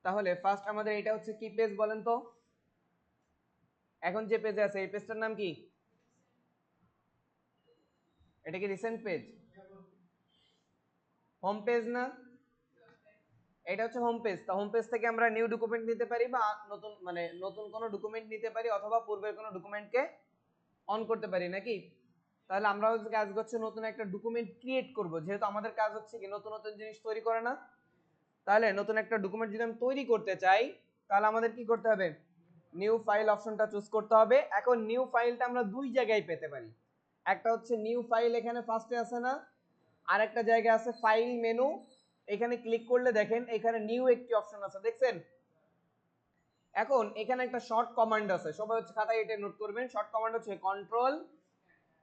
তাহলে ফার্স্ট আমাদের এটা হচ্ছে কি পেজ বলেন তো? এখন যে পেজে আছে এই পেজটার নাম কি? এটা কি রিসেন্ট পেজ? হোম পেজ না? এটা হচ্ছে হোম পেজ। তো হোম পেজ থেকে আমরা নিউ ডকুমেন্ট নিতে পারি বা নতুন মানে নতুন কোনো ডকুমেন্ট নিতে পারি অথবা পূর্বের কোনো ডকুমেন্টকে অন করতে পারি নাকি? তাহলে আমরা কাজ হচ্ছে নতুন একটা ডকুমেন্ট ক্রিয়েট করব, যেহেতু আমাদের কাজ হচ্ছে কি নতুন নতুন জিনিস তৈরি করে না। তাহলে নতুন একটা ডকুমেন্ট যদি আমি তৈরি করতে চাই তাহলে আমাদের কি করতে হবে? নিউ ফাইল অপশনটা চুজ করতে হবে। এখন নিউ ফাইলটা আমরা দুই জায়গায় পেতে পারি। একটা হচ্ছে নিউ ফাইল এখানে ফার্স্টে আছে না, আর একটা জায়গা আছে ফাইল মেনু। এখানে ক্লিক করলে দেখেন এখানে নিউ একটি অপশন আছে, দেখছেন? এখন এখানে একটা শর্ট কমান্ড আছে, সবাই হচ্ছে খাতায় এটা নোট করবেন। শর্ট কমান্ড হচ্ছে কন্ট্রোল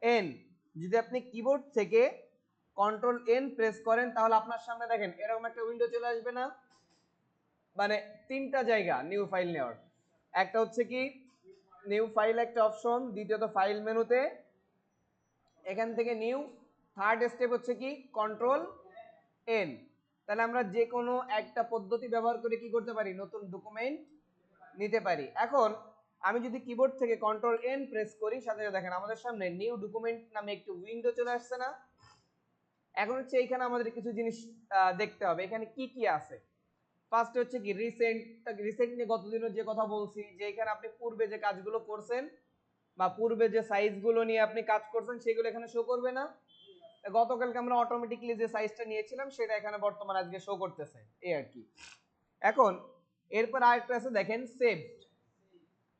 এন। যদি আপনি কিবোর্ড থেকে কন্ট্রোল এন প্রেস করেন তাহলে আপনার সামনে দেখেন এরকম একটা উইন্ডো চলে আসবে না? মানে তিনটা জায়গা নিউ ফাইল নেওয়ার। একটা হচ্ছে কি নিউ ফাইল একটা অপশন, দ্বিতীয়ত ফাইল মেনুতে, এখান থেকে নিউ, থার্ড স্টেপ হচ্ছে কি কন্ট্রোল এন। তাহলে আমরা যে কোনো একটা পদ্ধতি ব্যবহার করে কি করতে পারি? নতুন ডকুমেন্ট নিতে পারি। এখন আমি যদি কিবোর্ড থেকে কন্ট্রোল এন প্রেস করি, সাথে সাথে দেখেন আমাদের সামনে নিউ ডকুমেন্ট নামে একটি উইন্ডো চলে আসছে না? এখন হচ্ছে এখানে আমাদের কিছু জিনিস দেখতে হবে এখানে কি কি আছে। ফার্স্ট হচ্ছে কি রিসেন্টলি গতদিনও যে কথা বলছি যে এখানে আপনি পূর্বে যে কাজগুলো করছেন বা পূর্বে যে সাইজগুলো নিয়ে আপনি কাজ করছেন সেগুলো এখানে শো করবে না। গতকালকে আমরা অটোমেটিক্যালি যে সাইজটা নিয়েছিলাম সেটা এখানে বর্তমানে আজকে শো করতেছে, এই আর কি। এখন এরপর আরেকটা আছে দেখেন সেভ।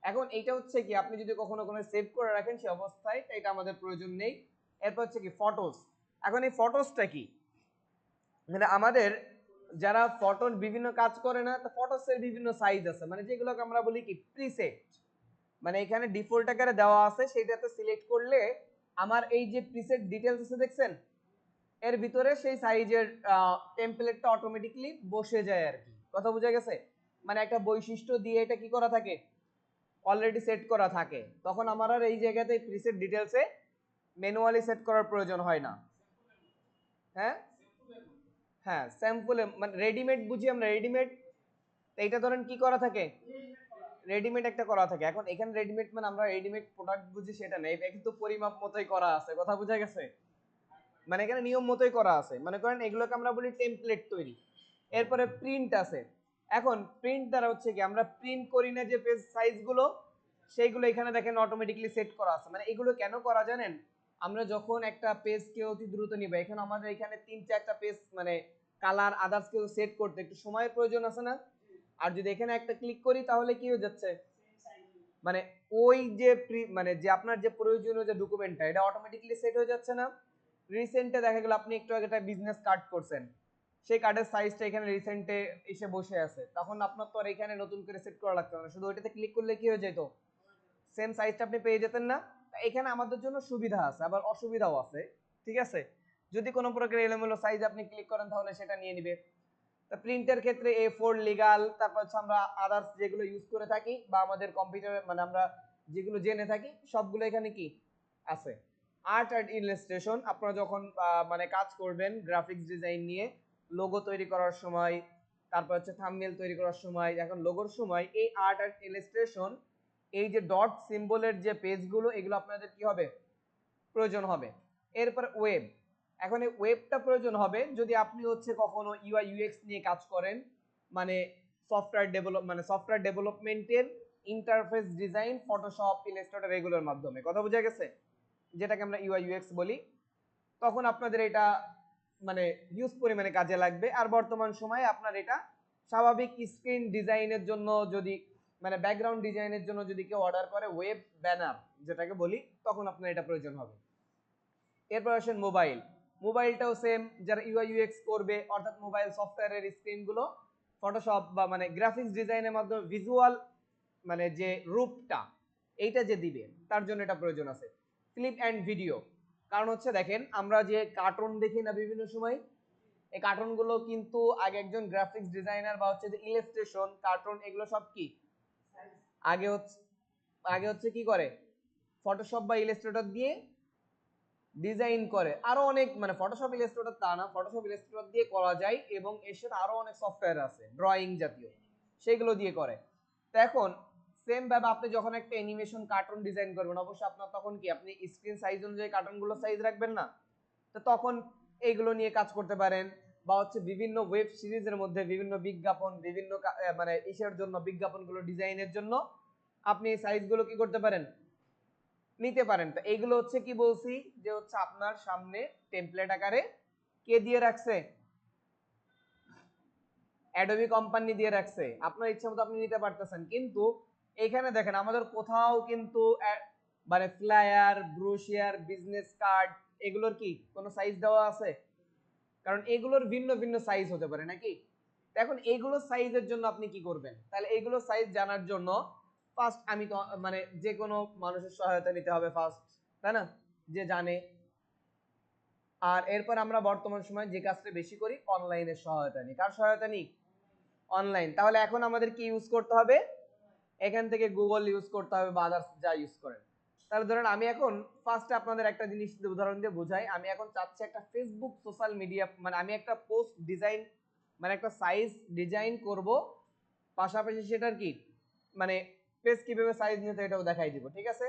এখন এইটা হচ্ছে কি আপনি যদি কখনো কোনো সেভ করে রাখেন সেই অবস্থায়, এটা আমাদের প্রয়োজন নেই। এরপর হচ্ছে কি ফটোস। এখন এই ফটোসটা কি? মানে আমাদের যারা ফটোর বিভিন্ন কাজ করে না, তো ফটোসের বিভিন্ন সাইজ আছে, মানে যেগুলোকে আমরা বলি কি প্রিসেট। মানে এখানে ডিফল্ট আকারে দেওয়া আছে, সেটাতে সিলেক্ট করলে আমার এই যে প্রিসেট ডিটেইলস আছে দেখছেন, এর ভিতরে সেই সাইজের টেমপ্লেটটা অটোমেটিক্যালি বসে যায় আর কি। কথা বোঝা গেছে? মানে একটা বৈশিষ্ট্য দিয়ে এটা কি করা থাকে, অলরেডি সেট করা থাকে, তখন আমার আর এই জায়গাতে প্রিসেট ডিটেইলসে ম্যানুয়ালি সেট করার প্রয়োজন হয় না। হ্যাঁ হ্যাঁ, স্যাম্পলে মানে রেডিমেড বুঝি আমরা, রেডিমেড। এইটা ধরেন কি করা থাকে, রেডিমেড একটা করা থাকে। এখন এখানে রেডিমেড মানে আমরা রেডিমেড প্রোডাক্ট বুঝি সেটা নেই, এটা কিন্তু পরিমাপ মতোই করা আছে। কথা বোঝা গেছে? মানে এখানে নিয়ম মতোই করা আছে, মনে করেন এগুলোকে আমরা বলি টেমপ্লেট তৈরি। এরপরে প্রিন্ট আছে। এখন প্রিন্ট দ্বারা হচ্ছে কি আমরা প্রিন্ট করি না যে পেজ সাইজগুলো, সেইগুলো এখানে দেখেন অটোমেটিক্যালি সেট করা আছে। মানে এগুলো কেন করা জানেন? আমরা যখন একটা পেজকে অতি দ্রুত নিবে, এখন আমাদের এখানে 3-4টা পেজ মানে কালার আদার্স কেউ সেট করতে একটু সময়ের প্রয়োজন আছে না? আর যদি এখানে একটা ক্লিক করি তাহলে কি হয়ে যাচ্ছে, মানে ওই যে মানে যে আপনার যে প্রয়োজনীয় যে ডকুমেন্টটা এটা অটোমেটিক্যালি সেট হয়ে যাচ্ছে না? রিসেন্টে দেখা গেল আপনি একটু আগে একটা বিজনেস কার্ড করছেন, সেই কার্ডের সাইজটা এখানে রিসেন্টে এসে বসে আছে, তখন আপনার তো আর এখানে নতুন করে সেট করা লাগতো না, শুধু ওইটাতে ক্লিক করলে কি হয়ে যেত, সেম সাইজটা আপনি পেয়ে যেতেন না? এখানে আমাদের জন্য সুবিধা আছে আবার অসুবিধাও আছে, ঠিক আছে? যদি কোনো প্রকার এলোমেলো সাইজ আপনি ক্লিক করেন তাহলে সেটা নিয়ে নিবে। প্রিন্টের ক্ষেত্রে A4 লিগাল, তারপর হচ্ছে আমরা আদার্স যেগুলো ইউজ করে থাকি বা আমাদের কম্পিউটারে মানে আমরা যেগুলো জেনে থাকি সবগুলো এখানে কি আছে। আর্ট অ্যান্ড ইলাস্ট্রেশন, আপনারা যখন মানে কাজ করবেন গ্রাফিক্স ডিজাইন নিয়ে, লোগো তৈরি করার সময়, তারপর হচ্ছে থাম্বনেল তৈরি করার সময়, এখন লোগোর সময় এই আর্ট অ্যান্ড ইলাস্ট্রেশন, এই যে ডট সিম্বলের যে পেজগুলো এগুলো আপনাদের কি হবে, প্রয়োজন হবে। এরপর ওয়েব। এখন এই ওয়েবটা প্রয়োজন হবে যদি আপনি হচ্ছে কখনো ইউআই ইউএক্স নিয়ে কাজ করেন, মানে সফটওয়্যার ডেভেলপমেন্টের ইন্টারফেস ডিজাইন ফটোশপ ইলাস্ট্রেটর এগুলোর মাধ্যমে। কথা বোঝা গেছে? যেটাকে আমরা ইউআই ইউএক্স বলি, তখন আপনাদের এটা মানে হিউজ পরিমাণে কাজে লাগবে। আর বর্তমান সময়ে আপনার এটা স্বাভাবিক স্ক্রিন ডিজাইনের জন্য যদি মানে ব্যাকগ্রাউন্ড ডিজাইনের জন্য যদি কেউ অর্ডার করে ওয়েব ব্যানার যেটাকে বলি, তখন আপনার এটা প্রয়োজন হবে। এরপর আসেন মোবাইল। মোবাইলটাও সেম, যারা ইউআই ইউএক্স করবে অর্থাৎ মোবাইল সফটওয়্যারের স্ক্রিনগুলো ফটোশপ বা মানে গ্রাফিক্স ডিজাইনের মাধ্যমে ভিজুয়াল মানে যে রূপটা এইটা যে দিবে তার জন্য এটা প্রয়োজন আছে। ক্লিপ অ্যান্ড ভিডিও, কারণ হচ্ছে দেখেন আমরা যে কার্টুন দেখি না বিভিন্ন সময়, এই কার্টুনগুলো কিন্তু আগে একজন গ্রাফিক্স ডিজাইনার বা হচ্ছে যে ইলাস্ট্রেশন কার্টুন এগুলো সব কি আগে হচ্ছে কি করে, ফটোশপ বা ইলাস্ট্রেটর দিয়ে ডিজাইন করে। আরো অনেক মানে ফটোশপ ইলাস্ট্রেটর তা না, ফটোশপ ইলাস্ট্রেটর দিয়ে করা যায় এবং এর সাথে আরো অনেক সফটওয়্যার আছে ড্রয়িং জাতীয়, সেগুলো দিয়ে করে। তো এখন সেম ভাবে আপনি যখন একটা অ্যানিমেশন কার্টুন ডিজাইন করবেন, অবশ্যই আপনার তখন কি আপনি স্ক্রিন সাইজ অনুযায়ী কার্টুনগুলো সাইজ রাখবেন না? তো তখন এইগুলো নিয়ে কাজ করতে পারেন। বা হচ্ছে বিভিন্ন ওয়েব সিরিজের মধ্যে বিভিন্ন বিজ্ঞাপন, বিভিন্ন মানে ইসের জন্য বিজ্ঞাপনগুলো ডিজাইনের জন্য আপনি এই সাইজগুলো কি করতে পারেন, নিতে পারেন। তো এইগুলো হচ্ছে কি বলছি যে হচ্ছে আপনার সামনে টেমপ্লেট আকারে কে দিয়ে রাখছে, অ্যাডোবি কোম্পানি দিয়ে রাখছে। আপনার ইচ্ছা মতো আপনি নিতে পারতেছেন। কিন্তু এখানে দেখেন আমাদের কোথাও কিন্তু মানে ফ্লায়ার, ব্রোশিয়ার, বিজনেস কার্ড এগুলোর কি কোনো সাইজ দেওয়া আছে? কারণ এগুলোর ভিন্ন ভিন্ন সাইজ হতে পারে নাকি? এখন এইগুলো সাইজের জন্য আপনি কি করবেন? তাহলে এইগুলো সাইজ জানার জন্য ফার্স্ট আমি তো মানে যে কোনো মানুষের সহায়তা নিতে হবে ফার্স্ট, তাই না, যে জানে। আর এরপর আমরা বর্তমান সময়ে যে কাজটা বেশি করি, অনলাইনের সহায়তা নিই। কার সহায়তা নিই? অনলাইন। তাহলে এখন আমাদের কি ইউজ করতে হবে? এখান থেকে গুগল ইউজ করতে হবে বা আদার্স যা ইউজ করেন। তাহলে ধরেন আমি এখন ফার্স্টে আপনাদের একটা জিনিস উদাহরণ দিয়ে বোঝাই। আমি এখন চাচ্ছি একটা ফেসবুক সোশ্যাল মিডিয়া, মানে আমি একটা পোস্ট ডিজাইন, মানে একটা সাইজ ডিজাইন করব, পাশাপাশি সেটার কি মানে পেজ কিভাবে সাইজ নিতে এটাও দেখাই দিব, ঠিক আছে?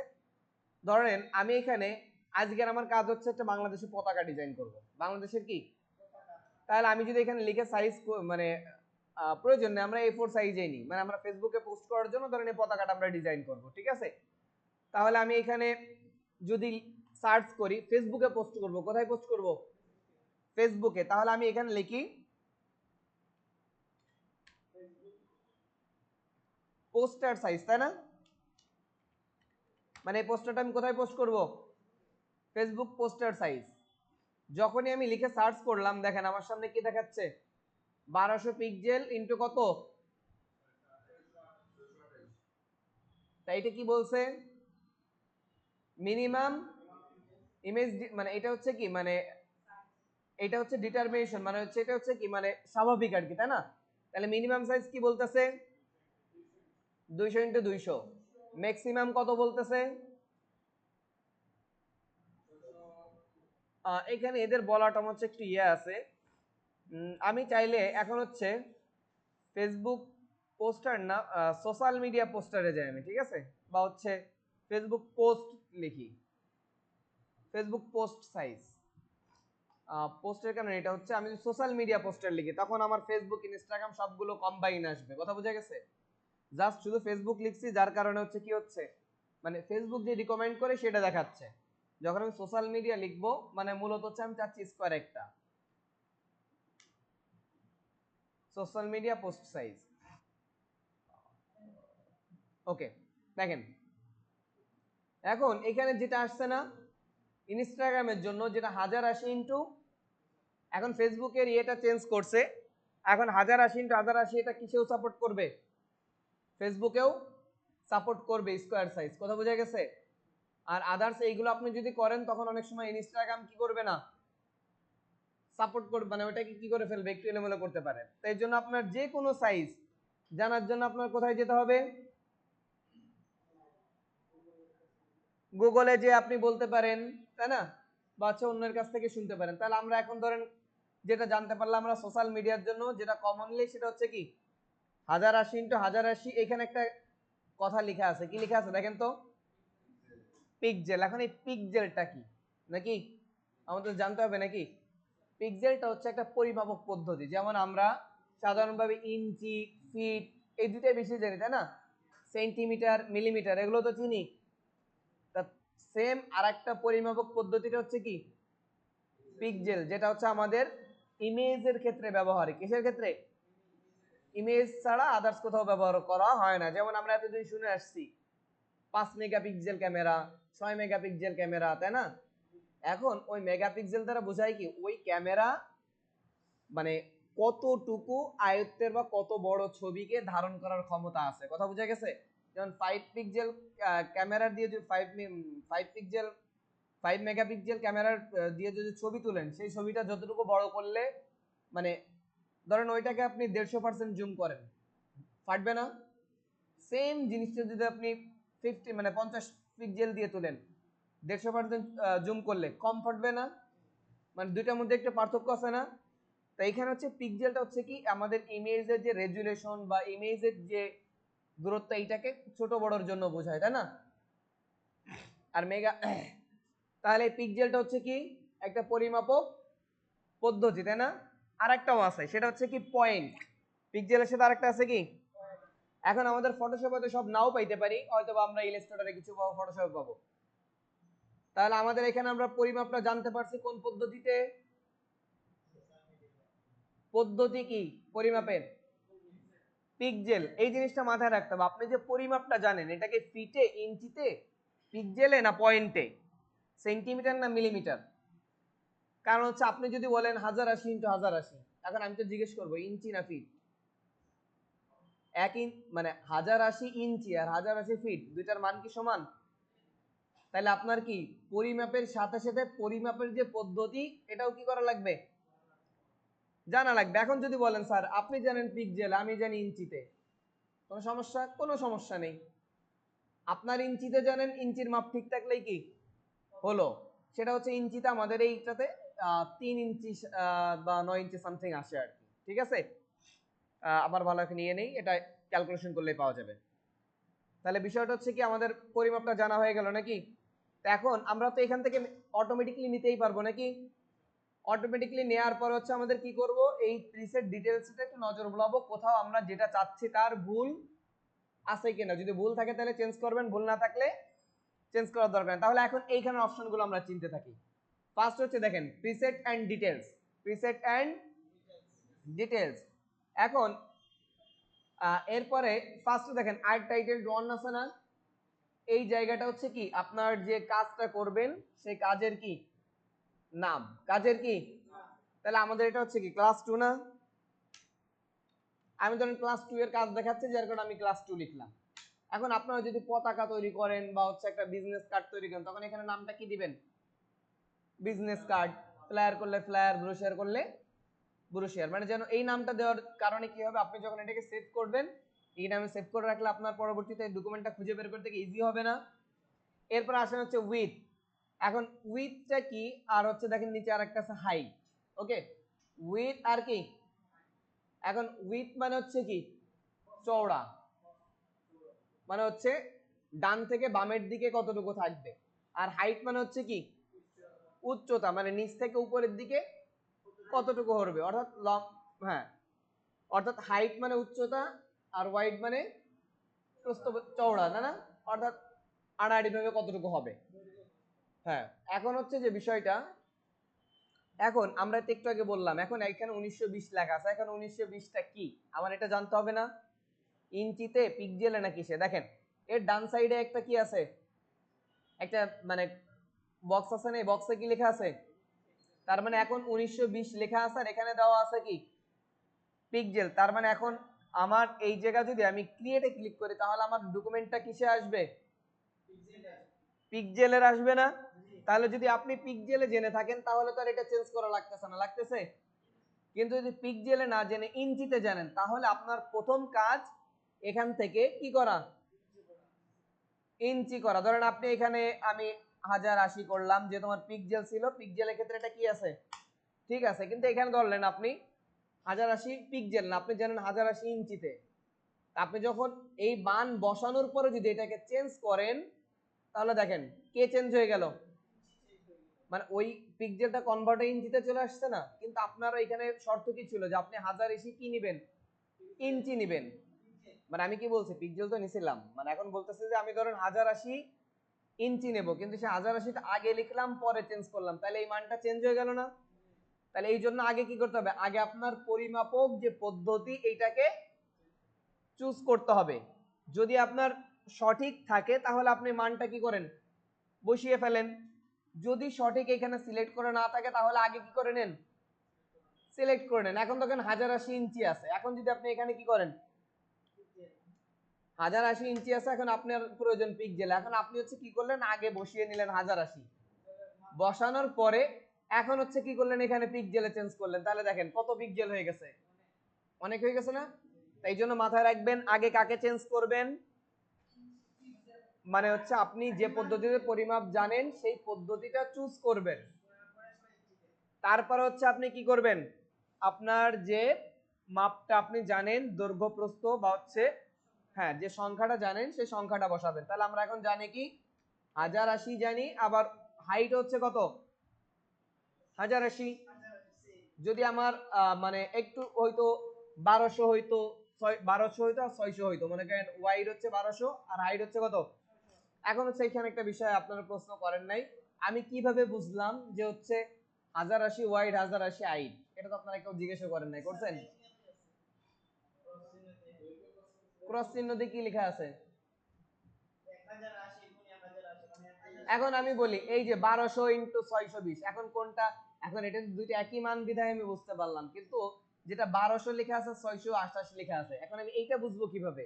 ধরেন আমি এখানে আজকের আমার কাজ হচ্ছে একটা বাংলাদেশের পতাকা ডিজাইন করব, বাংলাদেশের কি। তাহলে আমি যদি এখানে লিখে সাইজ মানে প্রয়োজন নেই, আমরা A4 সাইজেই নিই, মানে আমরা ফেসবুকে পোস্ট করার জন্য ধরেন এই পতাকাটা আমরা ডিজাইন করব, ঠিক আছে? তাহলে আমি এখানে যদি সার্চ করি ফেসবুকে পোস্ট করব, কোথায় পোস্ট করব? ফেসবুকে। তাহলে আমি এখানে লিখি পোস্টার সাইজ, তাই না? মানে এই পোস্টারটা আমি কোথায় পোস্ট করব? Facebook poster size. যখনই আমি লিখে সার্চ করলাম, দেখেন আমার সামনে কি দেখাচ্ছে, 1200 পিক্সেল ইনটু কত, তাই এটা কি বলছে? মিনিমাম ইমেজ, মানে এটা হচ্ছে কি, মানে এটা হচ্ছে ডিটারমিনেশন, মানে হচ্ছে এটা হচ্ছে কি মানে স্বাভাবিক আর কি, তাই না? তাহলে মিনিমাম সাইজ কি বলতেছে? 200 ইনটু 200। ম্যাক্সিমাম কত বলতেছে? এখানে এদের বলাটা হচ্ছে একটু ইয়ে আছে। আমি চাইলে এখন হচ্ছে ফেসবুক পোস্টার না, সোশ্যাল মিডিয়া পোস্টারে যাই আমি, ঠিক আছে? বা হচ্ছে ফেসবুক পোস্ট লিখি, ফেসবুক পোস্ট সাইজ। পোস্টের কারণে এটা হচ্ছে আমি যদি সোশ্যাল মিডিয়া পোস্টার লিখি তখন আমার ফেসবুক ইনস্টাগ্রাম সবগুলো কম্বাইন আসবে, কথা বোঝা গেছে? জাস্ট শুধু ফেসবুক লিখছি যার কারণে হচ্ছে কি হচ্ছে, মানে ফেসবুক যে রিকমেন্ড করে সেটা দেখাচ্ছে। যখন আমি সোশ্যাল মিডিয়া লিখবো মানে মূলত হচ্ছে আমি চাচ্ছি স্কোয়ার একটা সোশ্যাল মিডিয়া পোস্ট সাইজ। ওকে, দেখেন এখন এখানে যেটা আসছে না ইনস্টাগ্রামের জন্য, যেটা 1080 ইন্টু, এখন ফেসবুকের ইয়েটা চেঞ্জ করছে, এখন 1080 ইন্টু 1080 এটা কিসেও সাপোর্ট করবে? ফেসবুকেও সাপোর্ট করবে স্কোয়ার সাইজ, কথা বোঝা গেছে? আর আদার্স এইগুলো আপনি যদি করেন তখন অনেক সময় ইনস্টাগ্রাম কি করবে না, সাপোর্ট করবে, মানে ওটাকে কি করে ফেলবে, একটু এলোমেলো করতে পারে। তাই জন্য আপনার যে কোনো সাইজ জানার জন্য আপনার কোথায় যেতে হবে? গুগলে যে আপনি বলতে পারেন, তাই না, বা হচ্ছে অন্যের কাছ থেকে শুনতে পারেন। তাহলে আমরা এখন ধরেন যেটা জানতে পারলাম আমরা সোশ্যাল মিডিয়ার জন্য যেটা কমনলি, সেটা হচ্ছে কি 1080 ইন্টু 1080। এখানে একটা কথা লেখা আছে, কি লেখা আছে দেখেন তো, পিক্সেল। এখন এই পিক্সেলটা কি নাকি আমাদের জানতে হবে নাকি? পিক্সেলটা হচ্ছে একটা পরিমাপক পদ্ধতি, যেমন আমরা সাধারণভাবে ইঞ্চি, ফিট এই দুটাই বেশি জানি, তাই না? সেন্টিমিটার, মিলিমিটার এগুলো তো চিনি। তা সেম আরেকটা পরিমাপক পদ্ধতিটা হচ্ছে কি পিক্সেল, যেটা হচ্ছে আমাদের ইমেজের ক্ষেত্রে ব্যবহার। কিসের ক্ষেত্রে? ইমেজ ছাড়া আদার্স কোথাও ব্যবহার করা হয় না। যেমন আমরা এতদিন শুনে আসছি 5 মেগাপিক্সেল ক্যামেরা, 6 মেগাপিক্সেল ক্যামেরা, তাই না? এখন ওই মেগাপিক্সেল দ্বারা বোঝায় কি ওই ক্যামেরা মানে কতটুকু আয়ত্তের বা কত বড় ছবিকে ধারণ করার ক্ষমতা আছে, কথা বোঝা গেছে? যেমন 5 পিক্সেল ক্যামেরা দিয়ে যদি 5 পিক্সেল 5 মেগাপিক্সেল ক্যামেরার দিয়ে যদি ছবি তুলেন, সেই ছবিটা যতটুকু বড় করলে মানে ধরেন ওইটাকে আপনি 150% জুম করেন, ফাটবে না? সেম জিনিসটা যদি আপনি 50 পিক্সেল দিয়ে তোলেন, 150% জুম করলে কম ফাটবে না? মানে দুইটার মধ্যে একটা পার্থক্য আছে না? তো এখানে হচ্ছে পিক্সেলটা হচ্ছে কি আমাদের ইমেজের যে রেজুলেশন বা ইমেজের যে দূরত্ব এইটাকে ছোট বড়র জন্য বোঝায়, তাই না? আর মেগা তাহলে পিক্সেলটা হচ্ছে কি একটা পরিমাপক পদ্ধতি, তাই না? আরেকটাও আছে, সেটা হচ্ছে কি পয়েন্ট। পিক্সেলের সাথে আরেকটা আছে কি, এখন আমাদের ফটোশপে সব নাও পাইতে পারি, হয়তো আমরা ইলাস্ট্রেটরে কিছু পাবো, ফটোশপে পাবো। তাহলে আমাদের এখানে আমরা পরিমাপটা জানতে পারছি কোন পদ্ধতিতে, পদ্ধতি কি পরিমাপের, পিক্সেল। এই জিনিসটা মাথায় রাখতে হবে। আপনি যে পরিমাপটা জানেন এটাকে ফিটে, ইঞ্চিতে, পিক্সেলে না পয়েন্টে, সেন্টিমিটার না মিলিমিটার? কারণ হচ্ছে আপনি যদি বলেন 1080 ইন্টু 1080, এখন আমি তো জিজ্ঞেস করবো ইঞ্চি না ফিট। মানে 1080 ইঞ্চি আর 1080 ফিট, দুইটার মান কি সমান? তাহলে আপনার কি পরিমাপের সাথে সাথে পরিমাপের যে পদ্ধতি এটাও কি করা লাগবে, জানা লাগবে। এখন যদি বলেন স্যার আপনি জানেন পিক্সেল, আমি জানি ইঞ্চিতে, কোনো সমস্যা? কোনো সমস্যা নেই। আপনার ইঞ্চিতে জানেন, ইঞ্চির মাপ ঠিক থাকলেই কি হলো। সেটা হচ্ছে ইঞ্চিতে আমাদের এইটাতে 3 ইঞ্চি বা 9 ইঞ্চি সামথিং আসে আর কি, ঠিক আছে? আবার ভালো করে নিয়ে নেই, এটা ক্যালকুলেশন করলেই পাওয়া যাবে। তাহলে বিষয়টা হচ্ছে কি আমাদের পরিমাপটা জানা হয়ে গেল নাকি? তো এখন আমরা তো এখান থেকে অটোমেটিকলি নিতেই পারবো নাকি? অটোমেটিকলি নেওয়ার পর হচ্ছে আমাদের কি করব, এই প্রিসেট ডিটেইলসটা একটু নজর বুলাবো, কোথাও আমরা যেটা চাচ্ছি তার ভুল আছে কিনা। যদি ভুল থাকে তাহলে চেঞ্জ করবেন, ভুল না থাকলে চেঞ্জ করার দরকার নেই। তাহলে এখন এইখানে অপশনগুলো আমরা চিনতে থাকি। ফার্স্ট হচ্ছে দেখেন preset and details, preset and details. এখন এরপরে ফার্স্ট দেখেন আর্ট টাইটেল ডন আছে না, এই জায়গাটা হচ্ছে কি আপনার যে কাজটা করবেন সেই কাজের কি নাম, কাজের কি। তাহলে আমাদের এটা হচ্ছে কি ক্লাস 2 না? আমি ধরেন ক্লাস 2 এর কাজ দেখাচ্ছি, যার কারণে আমি ক্লাস 2 লিখলাম। এখন আপনারা যদি পতাকা তৈরি করেন বা হচ্ছে একটা বিজনেস কার্ড তৈরি করেন, তখন এখানে নামটা কি দিবেন, বিজনেস কার্ড। ফ্লায়ার করলে ফ্লায়ার, ব্রোশিয়ার করলে ব্রোশিয়ার। মানে যেন এই নামটা দেওয়ার কারণে কি হবে, আপনি যখন এটাকে সেভ করবেন, এই নামে সেভ করে রাখলে আপনার পরবর্তীতে ডকুমেন্টটা খুঁজে বের করতে ইজি হবে না? এরপর আসেন হচ্ছে উইথ। এখন উইথটা কি, আর হচ্ছে দেখেন নিচে আরেকটা আছে হাইট। ওকে, উইথ আর কি, এখন উইথ মানে হচ্ছে কি চওড়া, মানে হচ্ছে ডান থেকে বামের দিকে কতটুকু থাকবে। আর হাইট মানে হচ্ছে কি উচ্চতা, মানে নিচ থেকে উপরের দিকে কতটুকু হবে, অর্থাৎ হ্যাঁ, অর্থাৎ হাইট মানে উচ্চতা আর ওয়াইড মানে প্রস্থ, চওড়া, না না, অর্থাৎ আড়াআড়ি ভাবে কতটুকু হবে। হ্যাঁ, এখন হচ্ছে যে বিষয়টা, এখন আমরা তো একটু আগে বললাম এখন এখানে 1920 লেখা আছে, এখন 1920টা কি আমার এটা জানতে হবে না? ইঞ্চিতে, পিক্সেলে নাকি সে, দেখেন এর ডান সাইডে একটা কি আছে, একটা মানে বক্স আছে না, এই বক্সে কি লেখা আছে? তার মানে এখন 1920 লেখা আছে আর এখানে দেওয়া আছে কি পিক্সেল। তার মানে এখন আমার এই জায়গা যদি আমি ক্রিয়েটে ক্লিক করি তাহলে আমার ডকুমেন্টটা কিসে আসবে, পিক্সেলের আসবে না? তাহলে যদি আপনি পিক্সেলে জেনে থাকেন তাহলে তো আর এটা চেঞ্জ করা লাগতেছে না, লাগতেছে? কিন্তু যদি পিক্সেলে না জেনে ইঞ্চিতে জানেন তাহলে আপনার প্রথম কাজ এখান থেকে কি করা, ইঞ্চি করা। ধরেন আপনি এখানে আমি 1080 করলাম, যে তোমার পিক্সেল ছিল, পিক্সেলের ক্ষেত্রে এটা কি আছে ঠিক আছে, কিন্তু এখানে ধরলেন আপনি 1080 পিক্সেল না, আপনি জানেন 1080 ইঞ্চিতে। আপনি যখন এই মান বসানোর পরে যদি এটাকে চেঞ্জ করেন তাহলে দেখেন কে চেঞ্জ হয়ে গেল, মানে ওই পিক্সেলটা কনভার্ট ইঞ্চিতে চলে আসছে না? কিন্তু আপনার এখানে শর্ত কি ছিল যে আপনি 1080 কি নিবেন, ইঞ্চি নিবেন। মানে আমি কি বলছি, পিক্সেল তো নিছিলাম, মানে এখন বলতেছে যে আমি ধরেন 1080 ইঞ্চি নেব, কিন্তু সে 1080টা আগে লিখলাম পরে চেঞ্জ করলাম, তাহলে এই মানটা চেঞ্জ হয়ে গেল না? তাহলে এই জন্য আগে কি করতে হবে, আগে আপনার পরিমাপক যে পদ্ধতি এইটাকে চুজ করতে হবে। যদি আপনার সঠিক থাকে তাহলে আপনি মানটা কি করেন, বসিয়ে ফেলেন। যদি সঠিক এখানে সিলেক্ট করে না থাকে তাহলে আগে কি করে নেন, সিলেক্ট করে নেন। এখন দেখেন 1080 ইঞ্চি আছে, এখন যদি আপনি এখানে কি করেন 1080 ইঞ্চি আছে, এখন আপনার প্রয়োজন পিক্সেল, এখন আপনি হচ্ছে কি করলেন আগে বসিয়ে নিলেন 1080, বসানোর পরে এখন হচ্ছে কি করলেন এখানে পিক্সেলে চেঞ্জ করলেন, তাহলে দেখেন কত পিক্সেল হয়ে গেছে, অনেক হয়ে গেছে না? তাই জন্য মাথায় রাখবেন আগে কাকে চেঞ্জ করবেন, মানে হচ্ছে আপনি যে পদ্ধতিতে পরিমাপ জানেন সেই পদ্ধতিটা চুজ করবেন, তারপর হচ্ছে আপনি কি করবেন আপনার যে মাপটা আপনি জানেন দৈর্ঘ্য প্রস্থ বা হচ্ছে হ্যাঁ যে সংখ্যাটা জানেন সেই সংখ্যাটা বসাবেন। তাহলে আমরা এখন জানি কি 1080 জানি, আবার হাইট হচ্ছে কত 1080। যদি আমার মানে একটু হয়তো 1200 হইতো 1200 হইতো আর 600 হইতো, মনে করেন ওয়াইড হচ্ছে 1200 আর হাইট হচ্ছে কত। এখন হচ্ছে এখানে একটা বিষয় আপনারা প্রশ্ন করেন নাই, আমি কিভাবে বুঝলাম যে হচ্ছে 1080 ওয়াইড 1080 হাইট, এটা তো আপনারা কেউ জিজ্ঞাসা করেন নাই, করছেন? ক্রস চিহ্ন দিয়ে কি লেখা আছে? এখন আমি বলি এই যে 1200 ইন্টু 620, এখন কোনটা? এখন এটা দুইটা একই মান বিধায় আমি বুঝতে পারলাম, কিন্তু যেটা 1200 লেখা আছে 628 লেখা আছে, এখন আমি এইটা বুঝবো কিভাবে?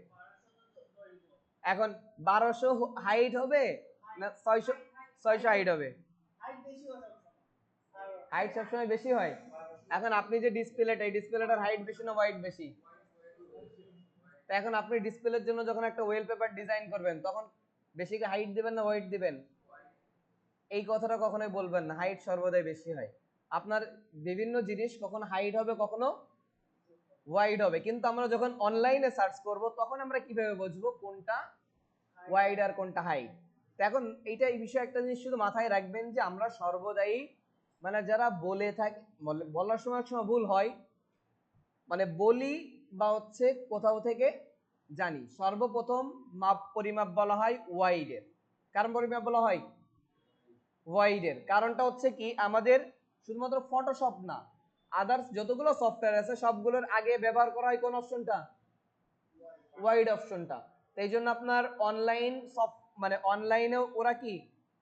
এখন 1200 হাইট হবে না 600 হাইট হবে? হাইট সবসময় বেশি হয়। এখন আপনি যে ডিসপ্লেটা, এই ডিসপ্লেটার হাইট বেশি না ওয়াইড বেশি? তো এখন আপনি ডিসপ্লের জন্য যখন একটা ওয়েলপেপার ডিজাইন করবেন তখন বেশি কি হাইট দিবেন না ওয়াইড দিবেন? এই কথাটা কখনোই বলবেন না, হাইট সর্বদাই বেশি হয়। আপনার বিভিন্ন জিনিস কখনো হাইট হবে কখনো ওয়াইড হবে, কিন্তু আমরা যখন অনলাইনে সার্চ করব তখন আমরা কিভাবে বুঝবো কোনটা ওয়াইড আর কোনটা হাইট? তো এখন এইটা এই বিষয়ে একটা জিনিস শুধু মাথায় রাখবেন যে আমরা সর্বদাই মানে যারা বলে থাকি, বলার সময় সময় ভুল হয়, মানে বলি বা হচ্ছে কোথাও থেকে জানি, সর্বপ্রথম মাপ পরিমাপ বলা হয় ওয়াইডের। কারণ পরিমাপ বলা হয় ওয়াইডের কারণটা হচ্ছে কি, আমাদের শুধুমাত্র ফটোশপ না, আদার্স যতগুলো সফটওয়্যার আছে সবগুলোর আগে ব্যবহার করা হয় কোন অপশনটা? ওয়াইড অপশনটা। তাই জন্য আপনার অনলাইন সব মানে অনলাইনেও ওরা কি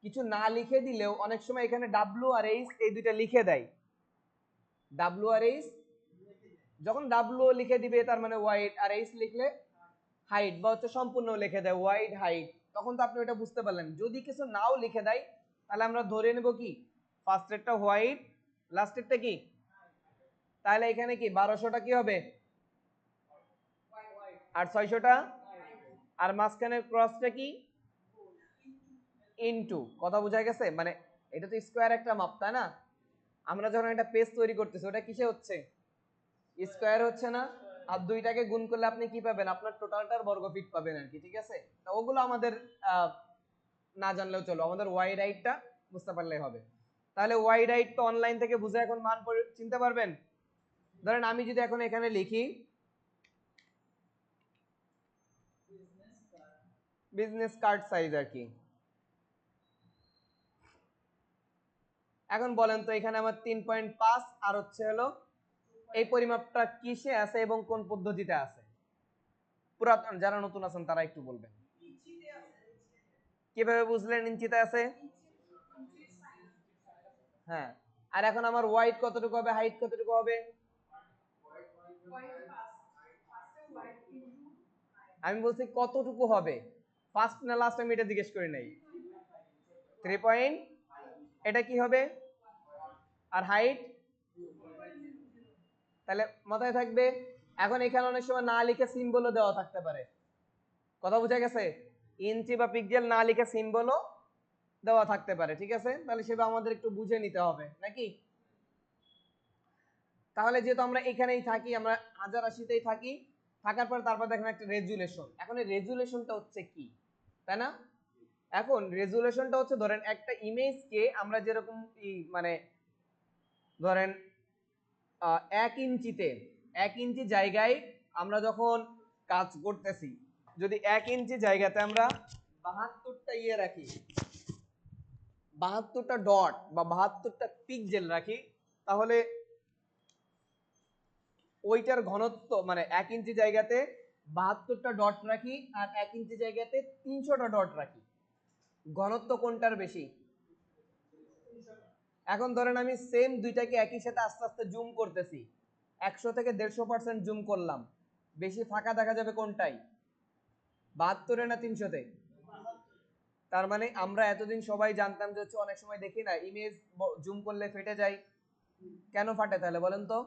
কিছু না লিখে দিলেও অনেক সময় এখানে ডাব্লিউ আর এইচ এই দুইটা লিখে দেয়। ডাব্লিউ আর এইচ, যখন ডাব্লিউ লিখে দিবে তার মানে ওয়াইড, আর এইচ লিখলে হাইট বা হচ্ছে সম্পূর্ণ লিখে দেয় ওয়াইড হাইট, তখন তো আপনি ওটা বুঝতে পারলেন। যদি কিছু নাও লিখে দেয় তাহলে আমরা ধরে নেব কি ফার্স্টেরটা হোয়াইট লাস্টেরটা কি, তাহলে এখানে কি 1200টা কি হবে আর 600টা, আর মাঝখানের ক্রসটা কি ইনটু। কথা বোঝা গেছে? মানে এটা তো স্কয়ার একটা মাপ তাই না, আমরা যখন একটা পেজ তৈরি করতেছি ওটা কিসে হচ্ছে? স্কয়ার হচ্ছে না? আর দুইটাকে গুণ করলে আপনি কি পাবেন? আপনার টোটালটার বর্গফিট পাবেন আর কি, ঠিক আছে? তো ওগুলো আমাদের না জানলেও চলো, আমাদের ওয়াইড হাইটটা বুঝতে পারলেই হবে। তাহলে ওয়াইড হাইট তো অনলাইন থেকে বুঝে এখন মান চিনতে পারবেন। ধরেন আমি যদি এখন এখানে লিখি বিজনেস কার্ড সাইজ আর কি, এখন বলেন তো এখানে আমার 3.5 আর হচ্ছে হলো এই পরিমাপটা কিসে আছে এবং কোন পদ্ধতিতে আছে? পুরাতন যারা নতুন আছেন তারা একটু বলবেন। কিভাবে বুঝলেন ইঞ্চিতে আছে? হ্যাঁ, আর এখন আমার ওয়াইড কতটুকু হবে, হাইট কতটুকু হবে? আমি বলছি কতটুকু হবে, ফার্স্ট না লাস্ট আমি এটা জিজ্ঞেস করি নাই। 3 এটা কি হবে? আর হাইট? তাহলে মাথায় থাকবে। এখন এখানে অনেক সময় না লিখে সিম্বলও দেওয়া থাকতে পারে। কথা বোঝা গেছে? ইঞ্চি বা পিক্সেল না লিখে সিম্বলও দেওয়া থাকতে পারে, ঠিক আছে? তাহলে সেটা আমাদের একটু বুঝে নিতে হবে নাকি? তাহলে যেহেতু আমরা এখানেই থাকি, আমরা 1080তেই থাকি, থাকার পর তারপর দেখেন একটা রেজুলেশন। এখন এই রেজুলেশনটা হচ্ছে কি, তাই না? এখন রেজুলেশনটা হচ্ছে ধরেন একটা ইমেজকে আমরা যেরকম মানে ধরেন 1 ইঞ্চিতে 1 ইঞ্চি জায়গায় আমরা যখন কাজ করতেছি, যদি 1 ইঞ্চি জায়গাতে আমরা 72টা ইয়ে রাখি, 72টা ডট বা 72টা পিক্সেল রাখি, তাহলে ওইটার ঘনত্ব মানে 1 ইঞ্চি জায়গাতে 72টা ডট রাখি আর 1 ইঞ্চি জায়গাতে 300টা ডট রাখি, ঘনত্ব কোনটার বেশি? এখন ধরেন আমি সেম দুইটাকে একই সাথে আস্তে আস্তে জুম করতেছি, 100 থেকে 150% জুম করলাম, বেশি ফাঁকা দেখা যাবে কোনটাই? 72-এ না 300-তে? তার মানে আমরা এতদিন সবাই জানতাম যে হচ্ছে অনেক সময় দেখি না ইমেজ জুম করলে ফেটে যায়, কেন ফাটে তাহলে বলেন তো?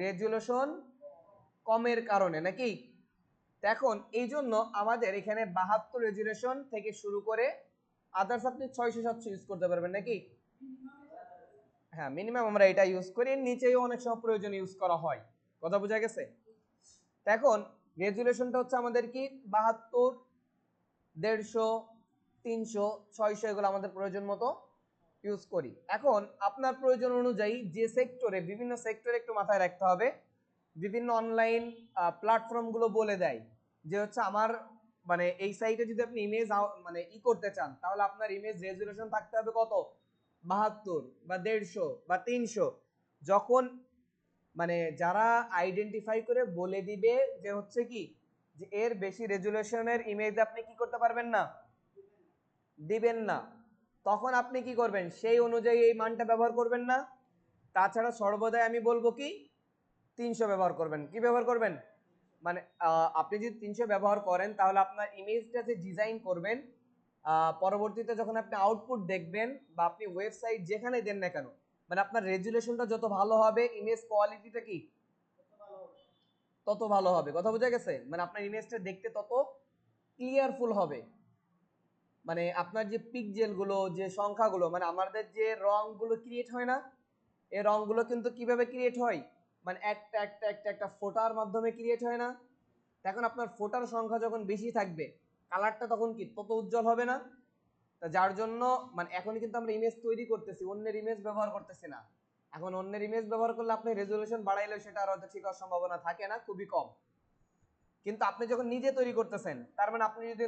রেজুলেশন কমের কারণে নাকি? এখন এই জন্য আমাদের এখানে 72 রেজুলেশন থেকে শুরু করে আদার্স আপনি 600-700 ইউজ করতে পারবেন নাকি? হ্যাঁ মিনিমাম আমরা এটা ইউজ করি, নিচেও অনেক সময় প্রয়োজন ইউজ করা হয়। কথা বোঝা গেছে? এখন রেজুলেশনটা হচ্ছে আমাদের কি 72, 150, 300, 600 এগুলো আমাদের প্রয়োজন মতো ইউজ করি। এখন আপনার প্রয়োজন অনুযায়ী যে সেক্টরে, বিভিন্ন সেক্টরে একটু মাথায় রাখতে হবে, বিভিন্ন অনলাইন প্ল্যাটফর্মগুলো বলে দেয় যে হচ্ছে আমার মানে এই সাইটে যদি আপনি ইমেজ মানে করতে চান, তাহলে আপনার ইমেজ রেজুলেশন থাকতে হবে কত, 72 বা 150 বা 300। যখন মানে যারা আইডেন্টিফাই করে বলে দিবে যে হচ্ছে কি যে এর বেশি রেজুলেশনের ইমেজ আপনি কি করতে পারবেন না, দিবেন না, তখন আপনি কি করবেন, সেই অনুযায়ী এই মানটা ব্যবহার করবেন না। তাছাড়া সর্বদাই আমি বলবো কি 300 ব্যবহার করবেন। কি ব্যবহার করবেন, মানে আপনি যদি 300 ব্যবহার করেন তাহলে আপনার ইমেজটা যে ডিজাইন করবেন, পরবর্তীতে যখন আপনি আউটপুট দেখবেন বা আপনি ওয়েবসাইট যেখানে দেন না কেন, মানে আপনার রেজুলেশনটা যত ভালো হবে ইমেজ কোয়ালিটিটা কি তত ভালো হবে। কথা বোঝা গেছে? মানে আপনার ইমেজটা দেখতে তত ক্লিয়ারফুল হবে। মানে আপনার যে পিক্সেলগুলো, যে সংখ্যাগুলো, মানে আমাদের যে রংগুলো ক্রিয়েট হয় না, এই রংগুলো কিন্তু কিভাবে ক্রিয়েট হয়, মানে একটা একটা একটা একটা ফোটার মাধ্যমে ক্রিয়েট হয় না। এখন আপনার ফোটার সংখ্যা যখন বেশি থাকবে, কালারটা তখন কি তত উজ্জ্বল হবে না। তা যার জন্য মানে এখন কিন্তু আমরা ইমেজ তৈরি করতেছি, অন্যের ইমেজ ব্যবহার করতেছি না। এখন অন্যের ইমেজ ব্যবহার করলে আপনি রেজুলেশন বাড়াইলে সেটা আর হয়তো ঠিক হওয়ার সম্ভাবনা থাকে না, খুবই কম। কিন্তু আপনি যখন নিজে তৈরি করতেছেন, তার মানে আপনি যদি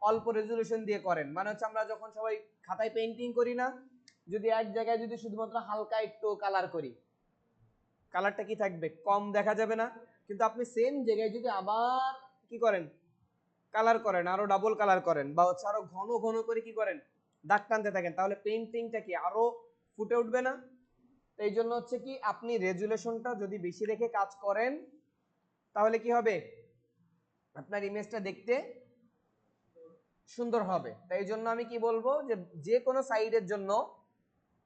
অল্প রেজুলেশন দিয়ে করেন, মানে হচ্ছে আমরা যখন সবাই খাতায় পেইন্টিং করি না, যদি এক জায়গায় যদি শুধুমাত্র হালকা একটু কালার করি, কালারটা কি থাকবে, কম দেখা যাবে না? কিন্তু আপনি সেম জায়গায় যদি আবার কি করেন, কালার করেন, আরো ডাবল কালার করেন, বা হচ্ছে আরো ঘন ঘন করে কি করেন, দাগ টানতে থাকেন, তাহলে পেইন্টিংটা কি আরো ফুটে উঠবে না? এই জন্য হচ্ছে কি আপনি রেজুলেশনটা যদি বেশি রেখে কাজ করেন, তাহলে কি হবে, আপনার ইমেজটা দেখতে সুন্দর হবে। তাই জন্য আমি কি বলবো, যে যে কোনো সাইটের জন্য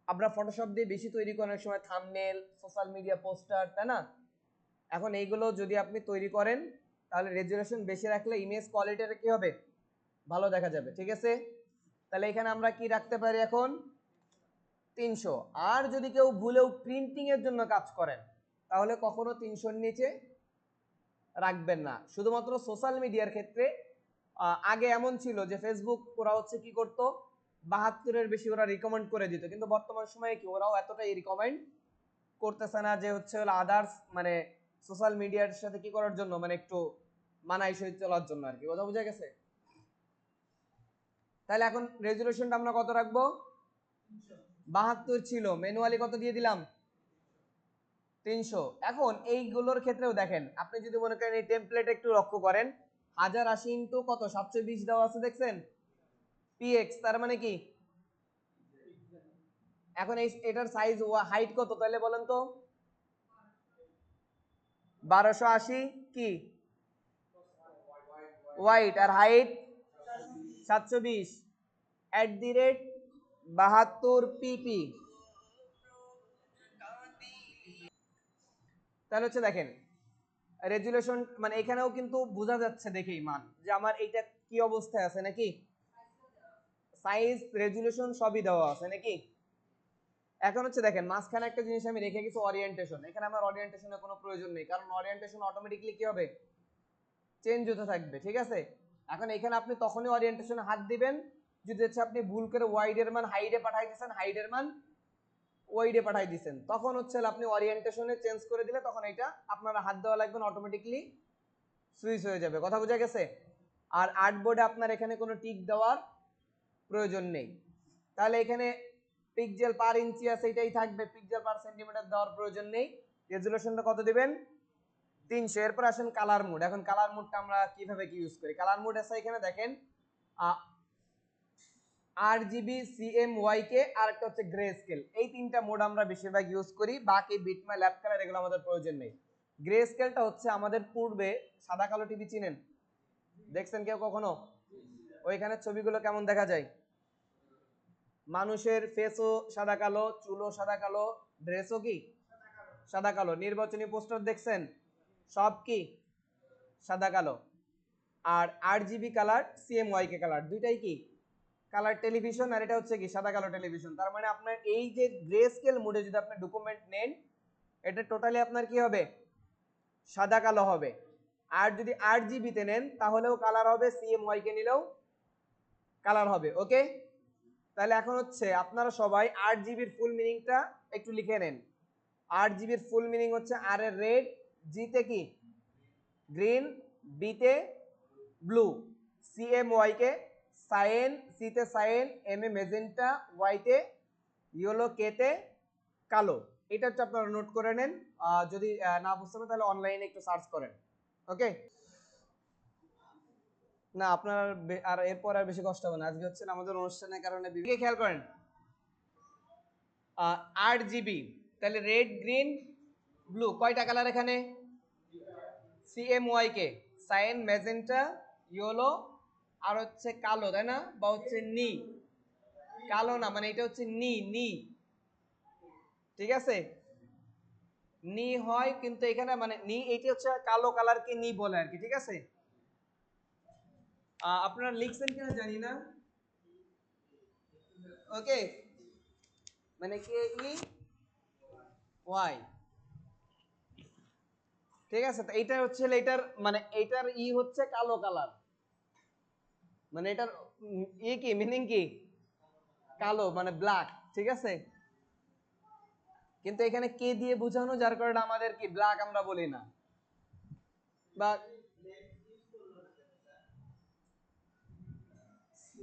আমরা ফটোশপ দিয়ে বেশি তৈরি করার সময় থাম্বনেল, সোশ্যাল মিডিয়া পোস্টার, তাই না, এখন এইগুলো যদি আপনি তৈরি করেন তাহলে রেজুলেশন বেশি রাখলে ইমেজ কোয়ালিটিটা কি হবে, ভালো দেখা যাবে। ঠিক আছে? তাহলে এখানে আমরা কি রাখতে পারি এখন, 300। আর যদি কেউ ভুলেও প্রিন্টিং এর জন্য কাজ করেন, তাহলে কখনো 300-র নিচে রাখবেন না। শুধুমাত্র সোশ্যাল মিডিয়ার ক্ষেত্রে আগে এমন ছিল যে ফেসবুক ওরা হচ্ছে কি করতো, 72-এর বেশি ওরা রিকমেন্ড করে দিত, কিন্তু বর্তমান সময়ে কি ওরাও এতটাই রিকমেন্ড করতেছে না, যে হচ্ছে হলো আদার্স মানে সোশ্যাল মিডিয়ার সাথে কি করার জন্য, মানে একটু মানানসই চলার জন্য আর কি। কথা বোঝা গেছে? তাহলে এখন রেজুলেশনটা আমরা কত রাখবো, 72 ছিল, ম্যানুয়ালি কত দিয়ে দিলাম, 300। এখন এইগুলোর ক্ষেত্রেও দেখেন, আপনি যদি মনে করেন এই টেমপ্লেট একটু লক্ষ্য করেন, 1080 ইন্টু কত 720 দেওয়া আছে, দেখছেন, px, তার মানে কি এখন এটার সাইজ হাইট কত তাহলে বলেন তো, 1280 কি ওয়াইড, আর হাইট 720 @72 pp। তাহলে হচ্ছে দেখেন রেজুলেশন, মানে এখানেও কিন্তু বোঝা যাচ্ছে দেখেই মান যে আমার এইটা কি অবস্থায় আছে, নাকি সাইজ রেজুলেশন সবই দেওয়া আছে নাকি। এখন হচ্ছে দেখেন মাঝখানে একটা জিনিস আমি রেখে গেছি, ওরিয়েন্টেশন। এখানে আমার ওরিয়েন্টেশনের কোনো প্রয়োজন নেই, কারণ ওরিয়েন্টেশন অটোমেটিক্যালি কি হবে, চেঞ্জ হতে থাকবে। ঠিক আছে? এখন এখানে আপনি তখনই ওরিয়েন্টেশনে হাত দিবেন যদি হচ্ছে আপনি ভুল করে ওয়াইডের মান হাইডে পাঠাই দিয়েছেন, হাইডের মান ওয়াইডে পাঠাই দিয়েছেন, তখন হচ্ছে আপনি ওরিয়েন্টেশনে চেঞ্জ করে দিলে তখন এটা আপনারা হাত দেওয়া লাগবে না, অটোমেটিক্যালি সুইচ হয়ে যাবে। কথা বোঝা গেছে? আর আর্টবোর্ডে আপনার এখানে কোনো টিক দেওয়ার প্রয়োজন নেই। তাহলে এখানে পিক্সেল পার ইঞ্চি আছে, এটাই থাকবে, পিক্সেল পার সেন্টিমিটার দেওয়ার প্রয়োজন নেই। রেজুলেশনটা কত দিবেন, 300। এরপর আসেন কালার মোড। এখন কালার মোডটা আমরা কিভাবে কি ইউজ করি, কালার মোড আছে এখানে দেখেন, RGB, CMYK আর একটা হচ্ছে গ্রে স্কেল। এই তিনটা মোড আমরা বেশিরভাগ ইউজ করি, বাকি বিটম্যাপ, ল্যাপ কালার এগুলো আমাদের প্রয়োজন নেই। গ্রে স্কেলটা হচ্ছে আমাদের পূর্বে সাদা কালো টিভি চিনেন, দেখছেন কেউ কখনো, ওইখানে ছবিগুলো কেমন দেখা যায়, মানুষের ফেসও সাদা কালো, চুলও সাদা কালো, ড্রেসও কি সাদা কালো, নির্বাচনী পোস্টার দেখছেন সব কি সাদা কালো। আর RGB কালার, CMYK কালার, দুইটাই কি কালার টেলিভিশন, আর এটা হচ্ছে কি সাদা কালো টেলিভিশন। তার মানে আপনার এই যে গ্রে স্কেল মোডে যদি আপনি ডকুমেন্ট নেন, এটা টোটালি আপনার কি হবে, সাদা কালো হবে। আর যদি 8GB তে নেন তাহলেও কালার হবে, CMYK কে নিলেও কালার হবে। ওকে, তাহলে এখন হচ্ছে আপনারা সবাই 8GB এর ফুল মিনিংটা একটু লিখে নেন। 8GB এর ফুল মিনিং হচ্ছে আর এ রেড, জি তে কি গ্রিন, বি তে ব্লু, CMYK সায়েন, সি তে sine, M A magenta, Y তে ইয়েলো, কে তে কালো। এটা হচ্ছে আপনারা নোট করে নেন, যদি না বুঝতে পারেন তাহলে অনলাইনে একটু সার্চ করেন। ওকে, না আপনার আর এরপর আর বেশি কষ্ট হবে না। আজকে হচ্ছে আমাদের অনুষ্ঠানের কারণে খেয়াল করেন 8GB, তাহলে রেড, গ্রিন, ব্লু, কয়টা কালার এখানে? CMYK সায়েন, ম্যাজেন্টা, ইয়েলো আর হচ্ছে কালো, তাই না? বা হচ্ছে নি, কালো না, মানে এটা হচ্ছে নি, নি, ঠিক আছে, নি হয় কিন্তু এখানে মানে নি, এইটা হচ্ছে কালো কালারকে নি বলে আর কি, ঠিক আছে। আপনারা লিখছেন কিনা জানি না। ওকে, মানে কে ই ওয়াই, ঠিক আছে। তো এইটা হচ্ছে এটার মানে এইটার ই হচ্ছে কালো কালার, মানে এটার ই কি মিনিং কি, কালো মানে ব্ল্যাক, ঠিক আছে। কিন্তু এখানে কে দিয়ে বোঝানো, যার কারণে আমাদের কি ব্ল্যাক আমরা বলি না, বা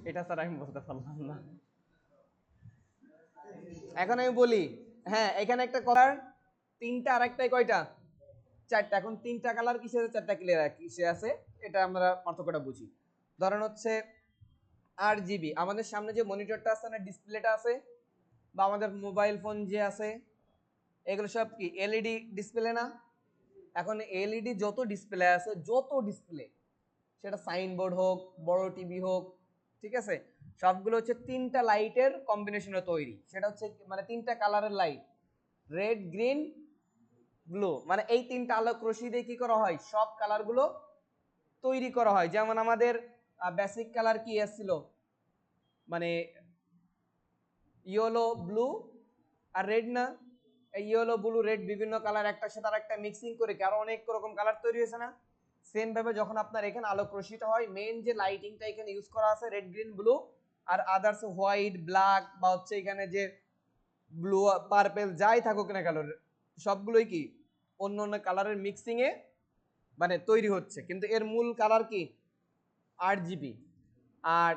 এটা স্যার আমি বলতে পারলাম না। এখন আমি বলি, হ্যাঁ এখানে একটা কালার তিনটা, আর একটাই কয়টা, চারটা। এখন তিনটা কালার কিসে আছে, চারটা ক্লিয়ার কিসে আছে, এটা আমরা পার্থক্যটা বুঝি। ধরেন হচ্ছে 8GB, আমাদের সামনে যে মনিটরটা আছে না, ডিসপ্লেটা আছে, বা আমাদের মোবাইল ফোন যে আছে, এগুলো সব কি এলইডি ডিসপ্লে না? এখন এলইডি যত ডিসপ্লে আছে, যত ডিসপ্লে, সেটা সাইনবোর্ড হোক, বড় টিভি হোক, ঠিক আছে, সবগুলো হচ্ছে তিনটা লাইটের কম্বিনেশনে তৈরি। সেটা হচ্ছে মানে তিনটা কালারের লাইট, রেড, গ্রিন, ব্লু, মানে এই তিনটা আলোক রশ্মি দিয়ে কি করা হয়, সব কালারগুলো তৈরি করা হয়। যেমন আমাদের বেসিক কালার কি আসছিল, মানে ইয়েলো, ব্লু আর রেড না? এই ইয়েলো, ব্লু, রেড বিভিন্ন কালার একটার সাথে আর একটা মিক্সিং করে আরো অনেক রকম কালার তৈরি হয়েছে না? সেম ভাবে যখন আপনার এখানে আলোক রশ্মিটা হয়, মেইন যে লাইটিংটা এখানে ইউজ করা আছে রেড, গ্রিন, ব্লু, আর আদার্স হোয়াইট, ব্ল্যাক, বা হচ্ছে এখানে যে ব্লু, পার্পল যাই থাকুক না কালার, সবগুলোই কি অন্য অন্য কালারের মিক্সিং এ মানে তৈরি হচ্ছে, কিন্তু এর মূল কালার কি 8GB। আর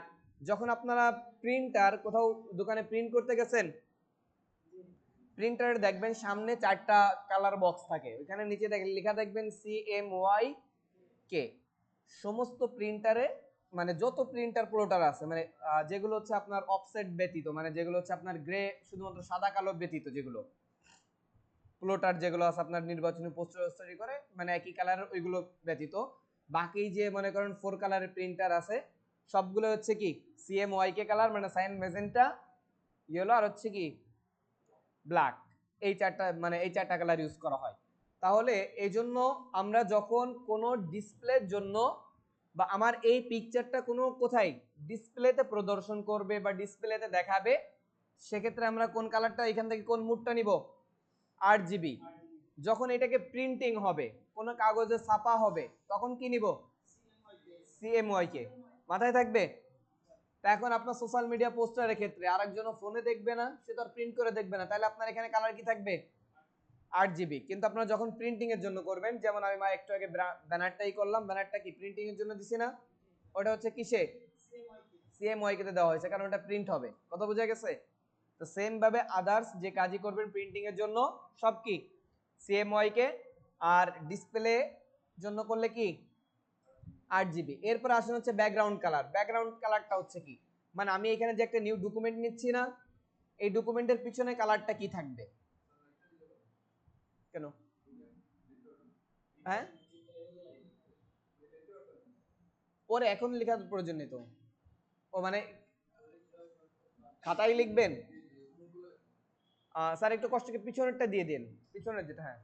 যখন আপনারা প্রিন্টার কোথাও দোকানে প্রিন্ট করতে গেছেন, প্রিন্টারে দেখবেন সামনে চারটা কালার বক্স থাকে, ওইখানে নিচে লেখা দেখবেন CMYK। সমস্ত প্রিন্টারে মানে যত প্রিন্টার প্লোটার আছে, মানে যেগুলো হচ্ছে আপনার অফসেট ব্যতীত, মানে যেগুলো হচ্ছে আপনার গ্রে শুধুমাত্র সাদা কালো ব্যতীত, যেগুলো প্লোটার যেগুলো আছে আপনার নির্বাচনী পোস্টার তৈরি করে মানে একই কালারের, ওইগুলো ব্যতীত বাকি যে মনে করেন 4 কালারের প্রিন্টার আছে, সবগুলো হচ্ছে কি CMYK কালার, মানে সাইন, মেজেন্টা, ইয়েলো আর হচ্ছে কি ব্ল্যাক। এই চারটা মানে এই চারটা কালার ইউজ করা হয়। তাহলে এই জন্য আমরা যখন কোনো ডিসপ্লের জন্য বা আমার এই পিকচারটা কোনো কোথায় ডিসপ্লেতে প্রদর্শন করবে বা ডিসপ্লেতে দেখাবে, সেক্ষেত্রে আমরা কোন কালারটা এখান থেকে কোন মুডটা নিব, 8GB। যখন এটাকে প্রিন্টিং হবে, কোনো কাগজে ছাপা হবে, তখন কি নিব, CMYK। মাথায় থাকবে। তা এখন আপনার সোশ্যাল মিডিয়া পোস্টারের ক্ষেত্রে আরেকজন ফোনে দেখবে না, সে তো আর প্রিন্ট করে দেখবে না, তাহলে আপনার এখানে কালার কি থাকবে, 8GB। কিন্তু আপনারা যখন প্রিন্টিং এর জন্য করবেন, যেমন আমি একটু আগে ব্যানারটাই করলাম, ব্যানারটা কি প্রিন্টিং এর জন্য দিছি না, ওটা হচ্ছে কিসে, CMYK তে দেওয়া হয়েছে, কারণ ওটা প্রিন্ট হবে। কথা বোঝা গেছে? তো সেম ভাবে আদার্স যে কাজই করবেন প্রিন্টিং এর জন্য সব কি CMYK, আর ডিসপ্লে জন্য করলে কি 8GB। এরপর আসেন হচ্ছে ব্যাকগ্রাউন্ড কালার। ব্যাকগ্রাউন্ড কালারটা হচ্ছে কি, মানে আমি এখানে যে একটা নিউ ডকুমেন্ট নিচ্ছি না, এই ডকুমেন্টের পিছনে কালারটা কি থাকবে, কেন হ্যাঁ পরে এখন লেখার প্রয়োজন নেই তো, ও মানে খাতায় লিখবেন। স্যার একটু কষ্ট করে পিছনেরটা দিয়ে দিন, পিছনের যেটা, হ্যাঁ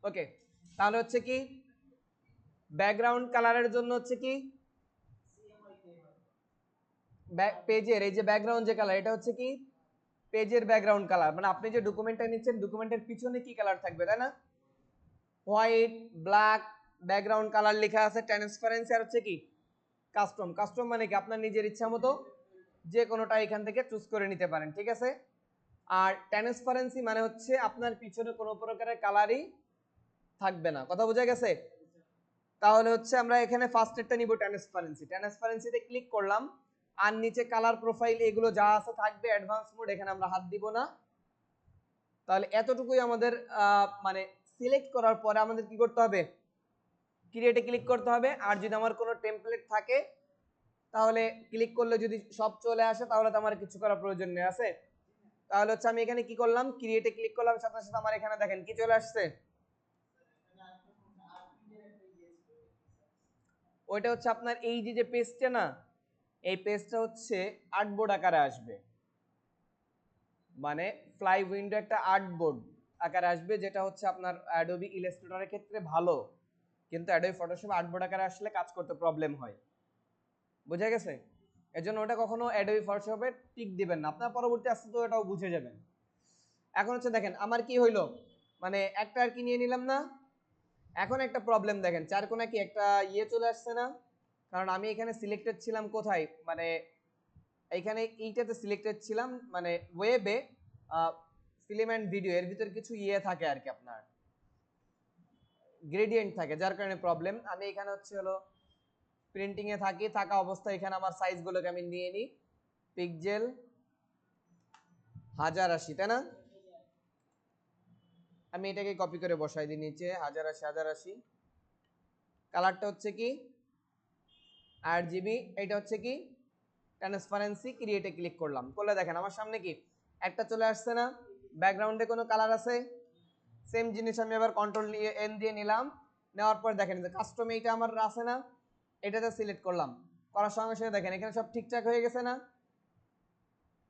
ওকে। তাহলে হচ্ছে কি ব্যাকগ্রাউন্ড কালারের জন্য হচ্ছে কি পেজের এই যে ব্যাকগ্রাউন্ড যে কালার এটা হচ্ছে কি পেজের ব্যাকগ্রাউন্ড কালার, মানে আপনি যে ডকুমেন্টটা নিচ্ছেন ডকুমেন্টের পিছনে কি কালার থাকবে, তাই না? হোয়াইট, ব্ল্যাক, ব্যাকগ্রাউন্ড কালার লেখা আছে, ট্রান্সপারেন্সি আর হচ্ছে কি কাস্টম। কাস্টম মানে কি আপনার নিজের ইচ্ছা মতো যে কোনোটা এখান থেকে চুজ করে নিতে পারেন, ঠিক আছে? আর ট্রান্সপারেন্সি মানে হচ্ছে আপনার পিছনে কোনো প্রকারের কালারই থাকবে না। কথা বোঝা গেছে? তাহলে হচ্ছে আমরা এখানে ফার্স্ট এরটা নিব ট্রান্সপারেন্সি। ট্রান্সপারেন্সিতে ক্লিক করলাম আর নিচে কালার প্রোফাইল এগুলো যা আছে থাকবে অ্যাডভান্স মোড, এখানে আমরা হাত দিব না। তাহলে এতটুকুই আমাদের মানে সিলেক্ট করার পরে আমাদের কি করতে হবে, ক্রিয়েটে ক্লিক করতে হবে। আর যদি আমার কোনো টেমপ্লেট থাকে তাহলে ক্লিক করলে যদি সব চলে আসে তাহলে তো আমার কিছু করার প্রয়োজন নেই, আছে? তাহলে হচ্ছে আমি এখানে কি করলাম, ক্রিয়েটে ক্লিক করলাম, সাথে সাথে আমার এখানে দেখেন কি চলে আসছে, ওইটা হচ্ছে আপনার এই যে পেজটা না, এই পেজটা হচ্ছে আর্টবোর্ড আকারে আসবে, মানে ফ্লাই উইন্ডো একটা আর্টবোর্ড আকারে আসবে, যেটা হচ্ছে আপনার অ্যাডোবি ইলাস্ট্রেটরের ক্ষেত্রে ভালো, কিন্তু অ্যাডোবি ফটোশপে আর্টবোর্ড আকারে আসলে কাজ করতে প্রবলেম হয়। বুঝা গেছে? এজন্য ওটা কখনো অ্যাডোবি ফটোশপে টিক দিবেন না, আপনার পরবর্তী আসতে তো এটাও বুঝে যাবেন। এখন হচ্ছে দেখেন আমার কি হইলো, মানে একটা আর কি নিয়ে নিলাম না। এখন একটা প্রবলেম দেখেন, চার কোণা কি একটা ইয়ে চলে আসছে না, কারণ আমি এখানে সিলেক্টেড ছিলাম কোথায়, মানে এইখানে এইটাতে সিলেক্টেড ছিলাম, মানে ওয়েবে ফিল্ম অ্যান্ড ভিডিও এর ভিতর কিছু ইয়ে থাকে আর কি, আপনার গ্রেডিয়েন্ট থাকে, যার কারণে প্রবলেম। আমি এখানে হচ্ছে হলো প্রিন্টিং এ থাকা অবস্থায় এখানে আমার সাইজগুলোকে আমি নিয়ে নিই, পিক্সেল 1080, তাই না? আমি এটাকে কপি করে বসাই দিই নিচে 1080। কালারটা হচ্ছে কি RGB, এটা হচ্ছে কি ট্রান্সপারেন্সি। ক্রিয়েটে ক্লিক করলাম, করলে দেখেন আমার সামনে কি একটা চলে আসছে না, ব্যাকগ্রাউন্ডে কোনো কালার আছে। সেম জিনিস আমি আবার কন্ট্রোল এন দিয়ে নিলাম, নেওয়ার পর দেখেন যে কাস্টম এইটা আমার আছে না, এটাতে সিলেক্ট করলাম, করার সঙ্গে সঙ্গে দেখেন এখানে সব ঠিকঠাক হয়ে গেছে না,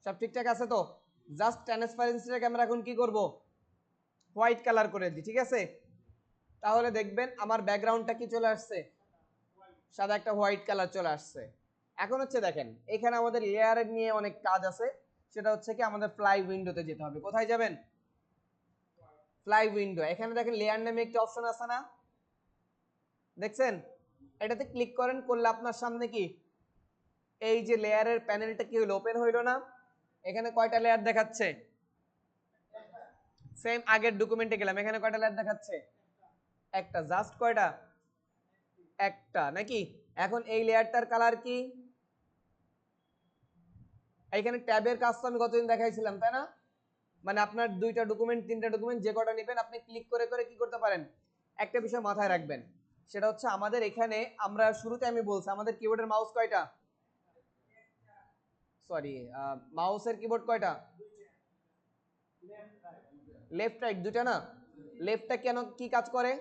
সব ঠিকঠাক আছে তো। জাস্ট ট্রান্সপারেন্সিটাকে আমরা এখন কি করব, হোয়াইট কালার করে দিই, ঠিক আছে? তাহলে দেখবেন আমার ব্যাকগ্রাউন্ডটা কি চলে আসছে, সাদা একটা হোয়াইট কালার চলে আসছে। এখন হচ্ছে দেখেন এখানে আমাদের লেয়ারের নিয়ে অনেক কাজ আছে, সেটা হচ্ছে কি আমাদের ফ্লাই উইন্ডোতে যেতে হবে। কোথায় যাবেন? Fly window. এখানে দেখেন লেয়ার নামে একটা অপশন আছে না, দেখছেন? এটাতে ক্লিক করেন, করলে আপনার সামনে কি এই যে লেয়ারের প্যানেলটা কি হলো, ওপেন হইলো না? এখানে কয়টা লেয়ার দেখাচ্ছে, সেম আগের ডকুমেন্টে গেলাম, এখানে কয়টা লেয়ার দেখাচ্ছে, একটা। জাস্ট কয়টা, একটা নাকি? এখন এই লেয়ারটার কালার কি, এইখানে ট্যাবের কাজ তো আমি গতদিন দেখাইছিলাম, তাই না? মানে আপনার দুইটা ডকুমেন্ট তিনটা ডকুমেন্ট যে কটা নেবেন আপনি ক্লিক করে করে কি করতে পারেন, একটা বিষয় মাথায় রাখবেন, সেটা হচ্ছে আমাদের এখানে আমরা শুরুতে আমি বলছি আমাদের কিবোর্ডের মাউস কয়টা, সরি মাউসের কিবোর্ড কয়টা, লেফট রাইট দুটা না? লেফটটা কেন কি কাজ করে,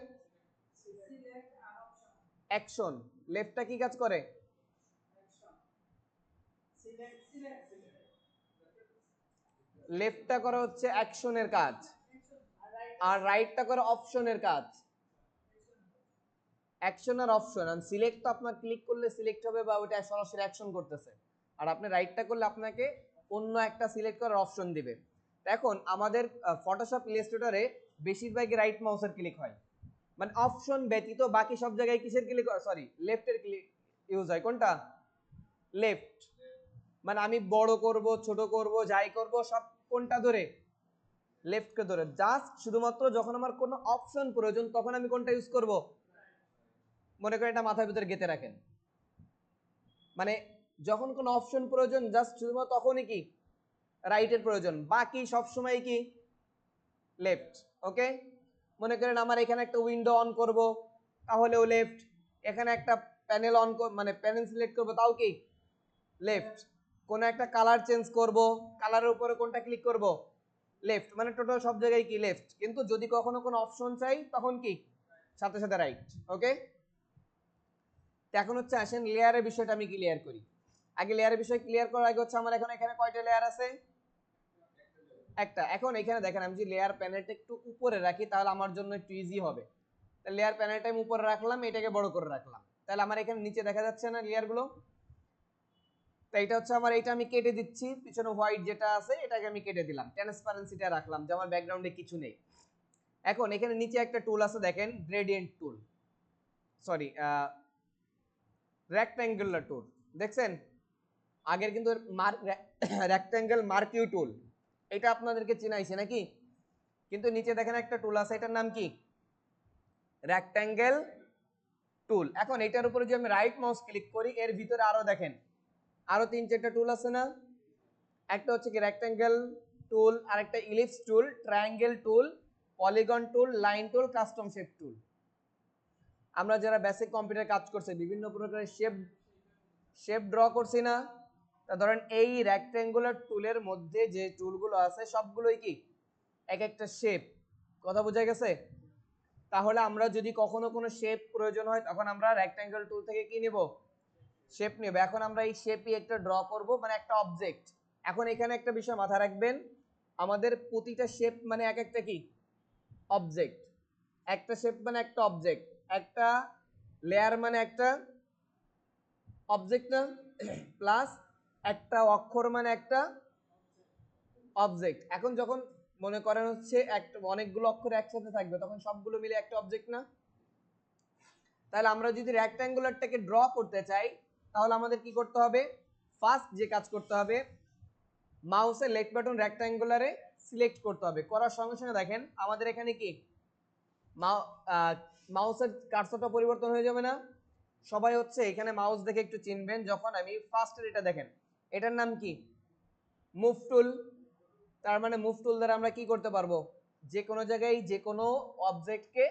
অ্যাকশন। লেফটটা কি কাজ করে, লেফটটা করে হচ্ছে অ্যাকশনের কাজ, আর রাইটটা করে অপশনের কাজ। অ্যাকশন আর অপশন, আর সিলেক্ট তো আপনার ক্লিক করলে সিলেক্ট হবে বা ওটা সরাসরি অ্যাকশন করতেছে, আর আপনি রাইটটা করলে আপনাকে অন্য একটা সিলেক্ট করার অপশন দিবে। এখন আমাদের ফটোশপ ইলাস্ট্রেটরে বেশিরভাগই রাইট মাউসের ক্লিক হয়, মানে অপশন ব্যতীত বাকি সব জায়গায় কিসের ক্লিক, সরি লেফটের ক্লিক ইউজ হয়। কোনটা, লেফট। মানে আমি বড় করব ছোট করব যাই করব সব কোনটা ধরে, লেফটকে ধরে। জাস্ট শুধুমাত্র যখন আমার কোনো অপশন প্রয়োজন তখন আমি কোনটা ইউজ করব, মনে করেন এটা মাথার ভিতরে গেঁথে রাখেন, মানে যখন কোনো অপশন প্রয়োজন জাস্ট শুধুমাত্র তখনই কি রাইটের প্রয়োজন, বাকি সব সময় কি লেফট। ওকে, মনে করেন আমার এখানে একটা উইন্ডো অন করব তাহলেও লেফট, এখানে একটা প্যানেল অন মানে প্যানেল সিলেক্ট করব তাও কি লেফট, কোন একটা কালার চেঞ্জ করব কালারের উপরে কোনটা ক্লিক করব, লেফট। মানে টোটাল সব জায়গায় কি লেফট, কিন্তু যদি কখনো কোনো অপশন চাই তখন কি সাথে সাথে রাইট। ওকে, এখন হচ্ছে আসেন লেয়ারের বিষয়টা আমি ক্লিয়ার করি। আগে লেয়ারের বিষয় ক্লিয়ার করার আগে হচ্ছে আমার এখন এখানে কয়টা লেয়ার আছে, একটা। এখন এখানে দেখেন আমি যদি লেয়ার প্যানেলটা একটু উপরে রাখি তাহলে আমার জন্য একটু ইজি হবে। লেয়ার প্যানেলটা আমি উপরে রাখলাম, এটাকে বড় করে রাখলাম, তাহলে আমার এখানে নিচে দেখা যাচ্ছে না লেয়ার গুলো। তাই এটা হচ্ছে আমার, এটা আমি কেটে দিচ্ছি, পিছনে হোয়াইট যেটা আছে এটাকে আমি কেটে দিলাম, ট্রান্সপারেন্সিটা রাখলাম যে আমার ব্যাকগ্রাউন্ডে কিছু নেই। এখন এখানে নিচে একটা টুল আছে দেখেন, গ্রেডিয়েন্ট টুল, সরি রেক্ট্যাঙ্গুলার টুল, দেখছেন? আগের কিন্তু রেক্ট্যাঙ্গেল মার্কিউ টুল, এটা আপনাদেরকে চিনাইছে নাকি? কিন্তু নিচে দেখেন একটা টুল আছে, এটার নাম কি? রেক্ট্যাঙ্গেল টুল। এখন এটার উপরে যদি আমি রাইট মাউস ক্লিক করি, এর ভিতরে আরো দেখেন আরো 3-4টা টুল আছে না? একটা হচ্ছে কি রেক্ট্যাঙ্গেল টুল, আরেকটা ellipse tool, triangle tool, polygon tool, line tool, custom shape tool. আমরা যারা বেসিক কম্পিউটার কাজ করছে বিভিন্ন প্রকারের শেপ ড্র করছি না? তা ধরেন এই রেক্ট্যাঙ্গুলার টুলের মধ্যে যে টুলগুলো আছে সবগুলোই কি এক একটা শেপ। কথা বোঝা গেছে? তাহলে আমরা যদি কখনো কোনো শেপ প্রয়োজন হয় তখন আমরা রেক্ট্যাঙ্গেল টুল থেকে কি নিব? শেপ নেব। এখন আমরা এই শেপই একটা ড্র করব, মানে একটা অবজেক্ট। এখন এখানে একটা বিষয় মাথায় রাখবেন, আমাদের প্রতিটা শেপ মানে এক একটা কি অবজেক্ট, একটা শেপ মানে একটা অবজেক্ট, একটা লেয়ার মানে একটা অবজেক্ট না, প্লাস একটা অক্ষর মানে একটা অবজেক্ট। এখন যখন মনে করেন হচ্ছে একটা অনেকগুলো অক্ষর একসাথে থাকবে তখন সবগুলো মিলে একটা অবজেক্ট না? তাহলে আমরা যদি রেক্ট্যাঙ্গুলারটাকে ড্র করতে চাই তাহলে আমাদের কি করতে হবে? ফার্স্ট যে কাজ করতে হবে, মাউসের লেফট বাটন রেক্ট্যাঙ্গুলারে সিলেক্ট করতে হবে। করার সঙ্গে সঙ্গে দেখেন আমাদের এখানে কি মাউসের কার্সরটা পরিবর্তন হয়ে যাবে না? সবাই হচ্ছে এখানে মাউস দেখে একটু চিনবেন, যখন আমি ফার্স্টের এটা দেখেন, এটার নাম কি? Move tool. তার মানে মুভ টুল দ্বারা আমরা কি করতে পারবো? যে কোনো জায়গায় যে কোনো অবজেক্টকে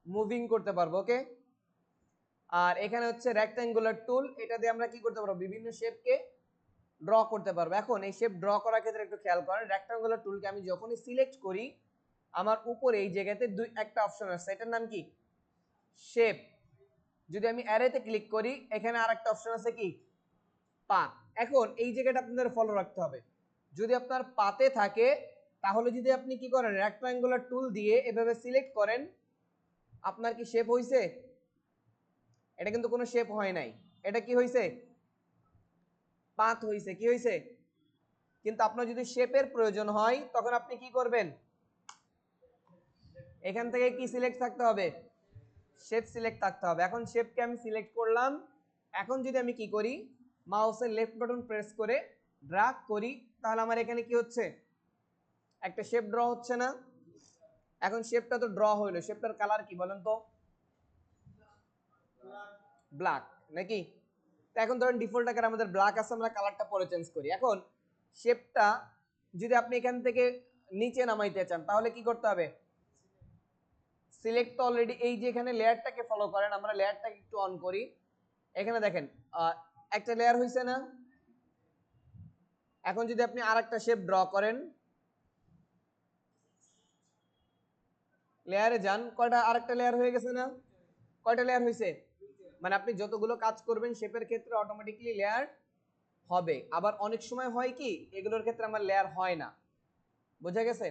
মুভিং করতে পারবো। ওকে। আর এখানে হচ্ছে রেক্ট্যাঙ্গুলার টুল, এটা দিয়ে আমরা কি করতে পারবো? বিভিন্ন শেপকে ড্র করতে পারবো। এখন এই শেপ ড্র করার ক্ষেত্রে একটু খেয়াল করেন, রেক্ট্যাঙ্গুলার টুলকে আমি যখনই সিলেক্ট করি আমার উপরে এই জায়গাতে একটা অপশন আছে, এটার নাম কি? শেপ। যদি আমি অ্যারেতে ক্লিক করি এখানে আরেকটা অপশন আছে কি? পাথ। এখন এই জায়গাটা আপনাদের ফলো রাখতে হবে, যদি আপনার পাতে থাকে তাহলে যদি আপনি কি করেন রেক্ট্যাঙ্গুলার টুল দিয়ে এভাবে সিলেক্ট করেন, আপনার কি শেপ হইছে? এটা কিন্তু কোনো শেপ হয় নাই, এটা কি হইছে? পাথ হইছে। কি হইছে? কিন্তু আপনার যদি শেপের প্রয়োজন হয় তখন আপনি কি করবেন? এখান থেকে কি সিলেক্ট থাকতে হবে? শেপ সিলেক্ট থাকতে হবে। এখন শেপকে আমি সিলেক্ট করলাম, এখন যদি আমি কি করি মাউসের লেফট বাটন প্রেস করে ড্র্যাগ করি তাহলে আমার এখানে কি হচ্ছে? একটা শেপ ড্র হচ্ছে না? এখন শেপটা তো ড্র হইলো, শেপটার কালার কি বলেন তো? ব্ল্যাক নাকি? তো এখন ধরেন ডিফল্ট আকারে আমাদের ব্ল্যাক আছে, আমরা কালারটা পরে চেঞ্জ করি। এখন শেপটা যদি আপনি এখান থেকে নিচে নামাইতে চান তাহলে কি করতে হবে? সিলেক্ট তো অলরেডি, এই যে এখানে লেয়ারটাকে ফলো করেন, আমরা লেয়ারটাকে একটু অন করি, এখানে দেখেন একটা লেয়ার হইছে না? এখন যদি আপনি আরেকটা শেপ ড্র করেন, লেয়ারে যান, কয়টা আরেকটা লেয়ার হয়ে গেছে না? কয়টা লেয়ার হয়েছে? মানে আপনি যতগুলো কাজ করবেন শেপের ক্ষেত্রে অটোমেটিকলি লেয়ার হবে। আবার অনেক সময় হয় কি এগুলোর ক্ষেত্রে আমার লেয়ার হয় না। বোঝা গেছে?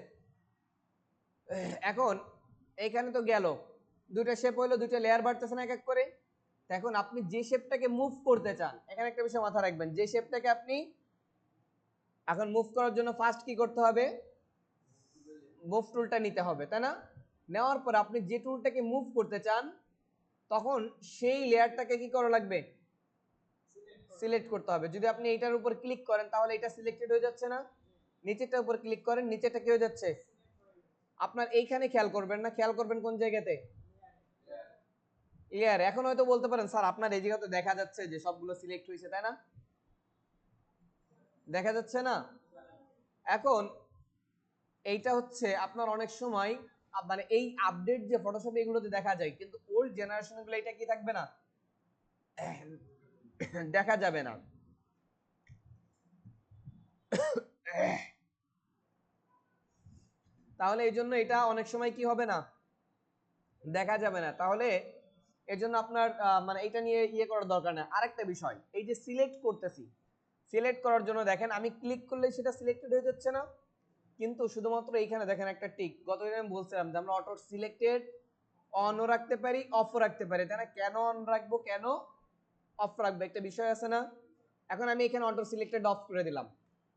এখন এইখানে তো গেল দুইটা শেপ হইলো, দুইটা লেয়ার বাড়তেছে না এক এক করে। এখন আপনি যে শেপটাকে মুভ করতে চান, এখানে একটা বিষয় মাথায় রাখবেন, যে শেপটাকে আপনি এখন মুভ করার জন্য ফার্স্ট কি করতে হবে? মুভ টুলটা নিতে হবে, তাই না? নেওয়ার পর আপনি যে টুলটাকে মুভ করতে চান তখন সেই লেয়ারটাকে কি করা লাগবে? সিলেক্ট করতে হবে। যদি আপনি এটার উপর ক্লিক করেন তাহলে এটা সিলেক্টেড হয়ে যাচ্ছে না? নিচেরটার উপর ক্লিক করেন, নিচেরটা কি হয়ে যাচ্ছে? আপনার এইখানে খেয়াল করবেন না, খেয়াল করবেন কোন জায়গাতে? লেয়ার। এখন হয়তো বলতে পারেন স্যার আপনার এই জায়গাতে দেখা যাচ্ছে যে সবগুলো সিলেক্ট হয়েছে, তাই না? দেখা যাচ্ছে না? এখন এইটা হচ্ছে আপনার অনেক সময় মানে এই আপডেট যে ফটোশপে এগুলোতে দেখা যায়, কিন্তু ওল্ড জেনারেশন গুলো এটা কি থাকবে না, দেখা যাবে না। তাহলে এই জন্য এটা অনেক সময় কি হবে না, দেখা যাবে না। তাহলে এর জন্য আপনার মানে এটা নিয়ে ইয়ে করার দরকার নেই। আরেকটা বিষয়, এই যে সিলেক্ট করতেছি, সিলেক্ট করার জন্য দেখেন আমি ক্লিক করলে সেটা সিলেক্টেড হয়ে যাচ্ছে না, কিন্তু শুধুমাত্র এইখানে দেখেন একটা টিক। গতদিন আমি বলছিলাম যে আমরা অটো সিলেক্টেড অনও রাখতে পারি, অফও রাখতে পারি, তাই না? কেন অন রাখবো, কেন অফ রাখবো, একটা বিষয় আছে না? এখন আমি এখানে অটো সিলেক্টেড অফ করে দিলাম।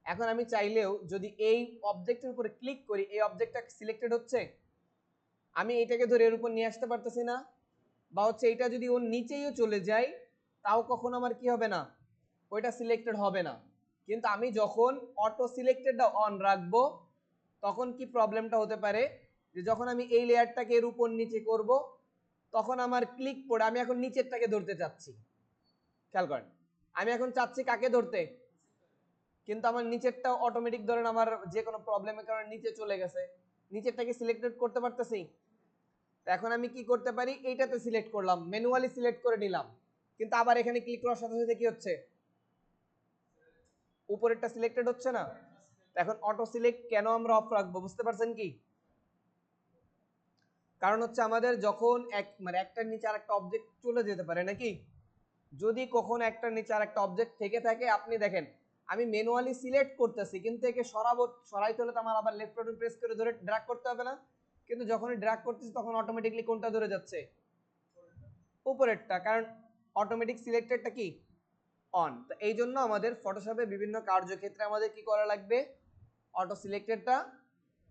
এখন আমি চাইলেও যদি এই অবজেক্টের উপরে ক্লিক করি, এই অবজেক্টটা সিলেক্টেড হচ্ছে, আমি এটাকে ধরে এর উপর নিয়ে আসতে পারতেছি না, বা হচ্ছে এটা যদি ওর নিচেইও চলে যায় তাও কখনো আমার কি হবে না, ওইটা সিলেক্টেড হবে না। কিন্তু আমি যখন অটো সিলেক্টেডটা অন রাখবো তখন কি প্রবলেমটা হতে পারে, যে যখন আমি এই লেয়ারটাকে এর উপর নিচে করব তখন আমার ক্লিক পড়ে আমি এখন নিচেরটাকে ধরতে চাচ্ছি, খেয়াল করেন, আমি এখন চাচ্ছি কাকে ধরতে, কিন্তু আমার নিচেরটা অটোমেটিক ধরেন আমার যে কোনো প্রবলেমের কারণে নিচে চলে গেছে, নিচেরটাকে সিলেক্টেড করতে পারতেছি। এখন আমি কি করতে পারি, এইটাতে সিলেক্ট করলাম, ম্যানুয়ালি সিলেক্ট করে নিলাম, কিন্তু আবার এখানে ক্লিক করার সাথে সাথে কি হচ্ছে, উপরেরটা সিলেক্টেড হচ্ছে না। এখন অটো সিলেক্ট কেন আমরা অফ রাখবো, বুঝতে পারছেন কি? কারণ হচ্ছে আমাদের যখন একটার নিচে আরেকটা অবজেক্ট চলে যেতে পারে নাকি, যদি কখনো একটার নিচে আরেকটা অবজেক্ট থেকে থাকে, আপনি দেখেন আমি ম্যানুয়ালি সিলেক্ট করতেছি কিন্তু একে সরাইতে হলে তো আমার আবার লেফট বাটন প্রেস করে ধরে ড্র্যাগ করতে হবে না, কিন্তু যখনই ড্র্যাগ করতেছি তখন অটোমেটিকলি কোনটা ধরে যাচ্ছে, উপরেরটা, কারণ অটোমেটিক সিলেক্টেডটা কি অন। তো এই জন্য আমাদের ফটোশপে বিভিন্ন কার্যক্ষেত্রে আমাদের কি করা লাগবে, অটো সিলেক্টেডটা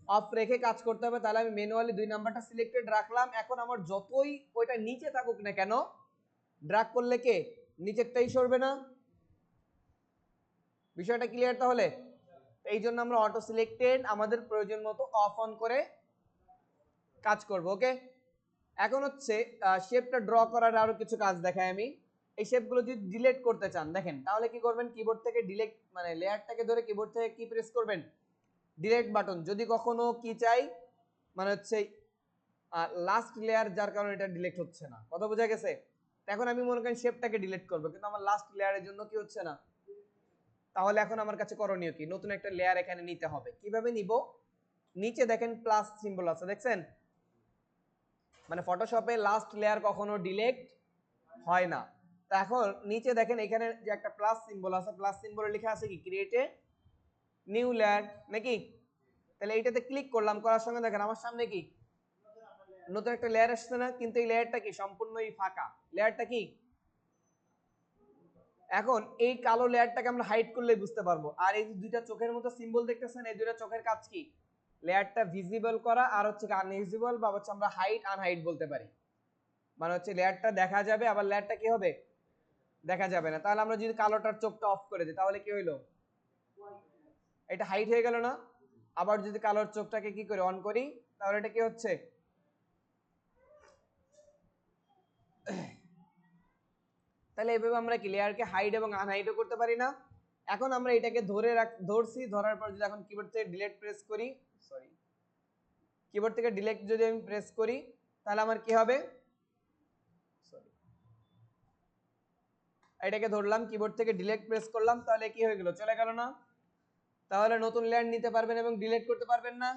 অফ রেখে কাজ করতে হবে। তাহলে আমি ম্যানুয়ালি 2 নাম্বারটা সিলেক্টেড রাখলাম, এখন আমার যতই ওইটা নিচে থাকুক না কেন, ড্র্যাগ করলে কে নিচেরটাই সরবে না। বিষয়টা ক্লিয়ার? তাহলে এই জন্য আমরা অটো সিলেক্টেড আমাদের প্রয়োজন মতো অফ অন করে কাজ করব। ওকে, এখন হচ্ছে শেপটা ড্র করার আরো কিছু কাজ দেখাই আমি। এই শেপগুলো যদি ডিলিট করতে চান দেখেন তাহলে কি করবেন, কিবোর্ড থেকে ডিলিট মানে লেয়ারটাকে ধরে কিবোর্ড থেকে কি প্রেস করবেন, ডিলিট বাটন। যদি কখনো কি চাই মানে হচ্ছে লাস্ট লেয়ার, যার কারণে এটা ডিলিট হচ্ছে না, কথা বোঝা গেছে? এখন আমি মনে করেন শেপটাকে ডিলিট করবো কিন্তু আমার লাস্ট লেয়ারের জন্য কি হচ্ছে না, তাহলে এখন আমার কাছে করণীয় কি, নতুন একটা লেয়ার এখানে নিতে হবে। কিভাবে নিব, নিচে দেখেন প্লাস সিম্বল আছে, দেখছেন? মানে ফটোশপে লাস্ট লেয়ার কখনো ডিলিট হয় না। তো এখন নিচে দেখেন এখানে যে একটা প্লাস সিম্বল আছে, প্লাস সিম্বলে লেখা আছে কি ক্রিয়েট এ নিউ লেয়ার নাকি। তাহলে এইটাতে ক্লিক করলাম, করার সঙ্গে দেখেন আমার সামনে কি নতুন একটা লেয়ার আসছে না, কিন্তু এই লেয়ারটা কি সম্পূর্ণই ফাঁকা, লেয়ারটা কি। এখন এই কালো লেয়ারটাকে আমরা হাইড করলেই বুঝতে পারবো। আর এই যে দুইটা চোখের মতো সিম্বল দেখতেছেন, এই দুইটা চোখের কাজ কি, লেয়ারটা ভিজিবল করা আর হচ্ছে আনভিজিবল, বা হচ্ছে আমরা হাইড আনহাইড বলতে পারি। মানে হচ্ছে লেয়ারটা দেখা যাবে আবার লেয়ারটা কি হবে, দেখা যাবে না। তাহলে আমরা যদি কালোটার চোখটা অফ করে দিই তাহলে কি হইলো, এটা হাইড হয়ে গেল না। আবার যদি কালোর চোখটাকে কি করে অন করি তাহলে এটা কি হচ্ছে, তাহলে এইভাবে আমরা কি লেয়ারকে হাইড এবং আনহাইডও করতে পারি না। এখন আমরা এটাকে ধরছি, ধরার পর যদি এখন কিবোর্ড থেকে ডিলিট প্রেস করি, সরি কিবোর্ড থেকে ডিলিট যদি আমি প্রেস করি তাহলে আমার কি হবে, সরি এটাকে ধরলাম কিবোর্ড থেকে ডিলিট প্রেস করলাম, তাহলে কি হয়ে গেল, চলে গেল না। তাহলে নতুন লেয়ার নিতে পারবেন এবং ডিলিট করতে পারবেন না।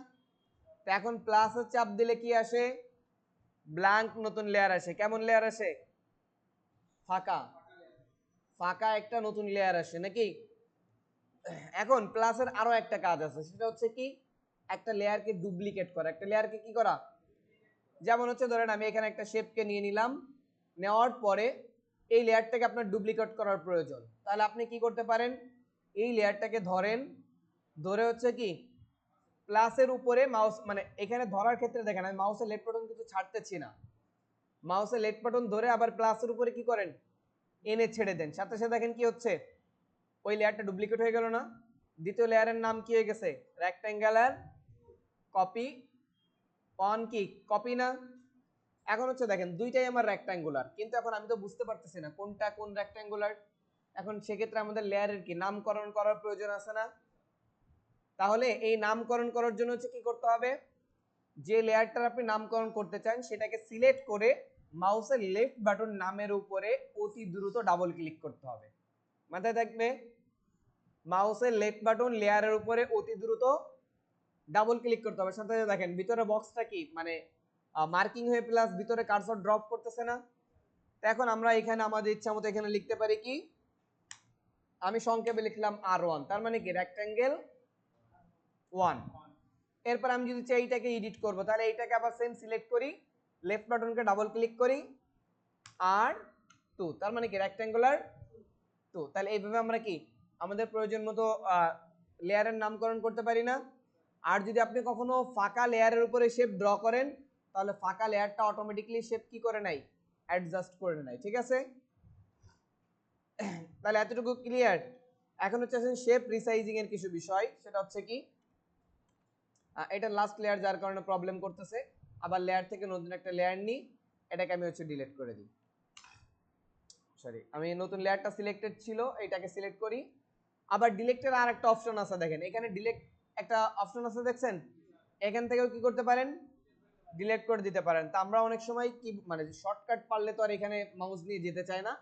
তো এখন প্লাসের চাপ দিলে কি আসে, ব্ল্যাঙ্ক নতুন লেয়ার আসে। কেমন লেয়ার আসে, ফাঁকা, ফাঁকা একটা নতুন লেয়ার আসে নাকি। এখন প্লাসের আরো একটা কাজ আছে, সেটা হচ্ছে কি একটা লেয়ারকে ডুপ্লিকেট করা, একটা লেয়ারকে কি করা, যেমন হচ্ছে ধরেন আমি এখানে একটা শেপকে নিয়ে নিলাম, নেওয়ার পরে এই লেয়ারটাকে আপনার ডুপ্লিকেট করার প্রয়োজন, তাহলে আপনি কি করতে পারেন, এই লেয়ারটাকে ধরেন, ধরে হচ্ছে কি প্লাসের উপরে মাউস, মানে এখানে ধরার ক্ষেত্রে দেখেন আমি মাউসের লেফট বাটন কিন্তু ছাড়তেছি না, মাউসের লেফট বাটন ধরে আবার প্লাসের উপরে কি করেন, এনে ছেড়ে দেন, সাথে সাথে দেখেন কি হচ্ছে, ওই লেয়ারটা ডুপ্লিকেট হয়ে গেল না। দ্বিতীয় লেয়ারের নাম কি হয়ে গেছে, রেক্ট্যাঙ্গুলার কপি অন, কি কপি না। এখন হচ্ছে দেখেন দুইটাই আমার রেক্ট্যাঙ্গুলার, কিন্তু এখন আমি তো বুঝতে পারতেছি না কোনটা কোন রেক্ট্যাঙ্গুলার। এখন সেক্ষেত্রে আমাদের লেয়ারের কি নামকরণ করার প্রয়োজন আছে না। তাহলে এই নামকরণ করার জন্য হচ্ছে কি করতে হবে, যে লেয়ারটার আপনি নামকরণ করতে চান সেটাকে সিলেক্ট করে মাউসের লেফট বাটন নামের উপরে অতি দ্রুত ডাবল ক্লিক করতে হবে। মাথায় থাকবে, মাউসের লেফট বাটন লেয়ারের উপরে অতি দ্রুত ডাবল ক্লিক করতে হবে। সাথে দেখেন ভিতরে বক্সটা কি মানে মার্কিং হয়ে প্লাস ভিতরে কার্সর ড্রপ করতেছে না। তো এখন আমরা এখানে আমাদের ইচ্ছা মতো এখানে লিখতে পারি কি, আমি সংক্ষেপে লিখলাম R1, তার মানে কি রেক্ট্যাঙ্গেল 1। এরপর আমি যদি চাই এইটাকে এডিট করব তাহলে এইটাকে আবার সেম সিলেক্ট করি, লেফট বাটনকে ডাবল ক্লিক করি আর 2, তার মানে কি রেক্ট্যাঙ্গুলার 2। তাহলে এইভাবে আমরা কি আমাদের প্রয়োজন মতো লেয়ারের নামকরণ করতে পারি না? আর যদি আপনি কখনো ফাঁকা লেয়ারের উপরে শেপ ড্র করেন তাহলে ফাঁকা লেয়ারটা অটোমেটিক্যালি শেপ কি করে নাই, অ্যাডজাস্ট করে নেয়। ঠিক আছে, তাহলে এতটুকু ক্লিয়ার। এখন হচ্ছে শেপ রিসাইজিং এর কিছু বিষয়, সেটা হচ্ছে কি এটা লাস্ট লেয়ার যার কারণে প্রবলেম করতেছে। আবার লেয়ার থেকে নতুন একটা লেয়ার নিই, এটাকে আমি হচ্ছে ডিলিট করে দিই। সরি, আমি নতুন লেয়ারটা সিলেক্টেড ছিল, এটাকে সিলেক্ট করি। আবার ডিলেক্টের আর একটা অপশন আছে, দেখেন এখানে ডিলেক্ট একটা অপশন আছে দেখছেন, এখান থেকেও কি করতে পারেন, ডিলিট করে দিতে পারেন। তা আমরা অনেক সময় কি মানে শর্টকাট পারলে তো আর এখানে মাউস নিয়ে যেতে চায় না,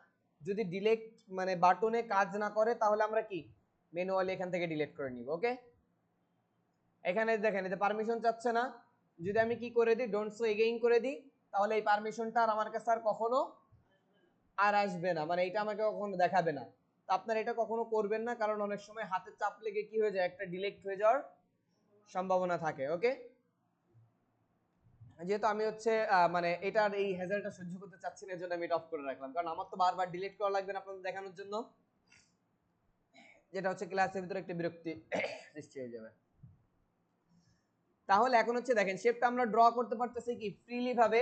যদি ডিলেক্ট মানে বাটনে কাজ না করে তাহলে আমরা কি ম্যানুয়ালি এখান থেকে ডিলিট করে নিব। ওকে, এখানে দেখেন এতে পারমিশন চাচ্ছে না, যদি আমি কি করে দিই ডোন্ট শো এগেইন করে দিই তাহলে এই পারমিশনটা আর আমার কাছে আর কখনো আর আসবে না, মানে এটা আমাকে কখনো দেখাবে না। তো আপনারা এটা কখনো করবেন না, কারণ অনেক সময় হাতে চাপ লেগে কি হয়ে যায়, একটা ডিলেক্ট হয়ে যাওয়ার সম্ভাবনা থাকে। ওকে, যেহেতু আমি হচ্ছে মানে এটার এই হ্যাজালটা সহ্য করতে চাচ্ছি না, এজন্য আমি এটা অফ করে রাখলাম, কারণ আমার তো বারবার ডিলিট করা লাগবে না আপনাদের দেখানোর জন্য, যেটা হচ্ছে ক্লাসের ভিতরে একটা বিরক্তি সৃষ্টি হয়ে যাবে। তাহলে এখন হচ্ছে দেখেন শেপটা আমরা ড্র করতে পারতেছি কি ফ্রিলি ভাবে,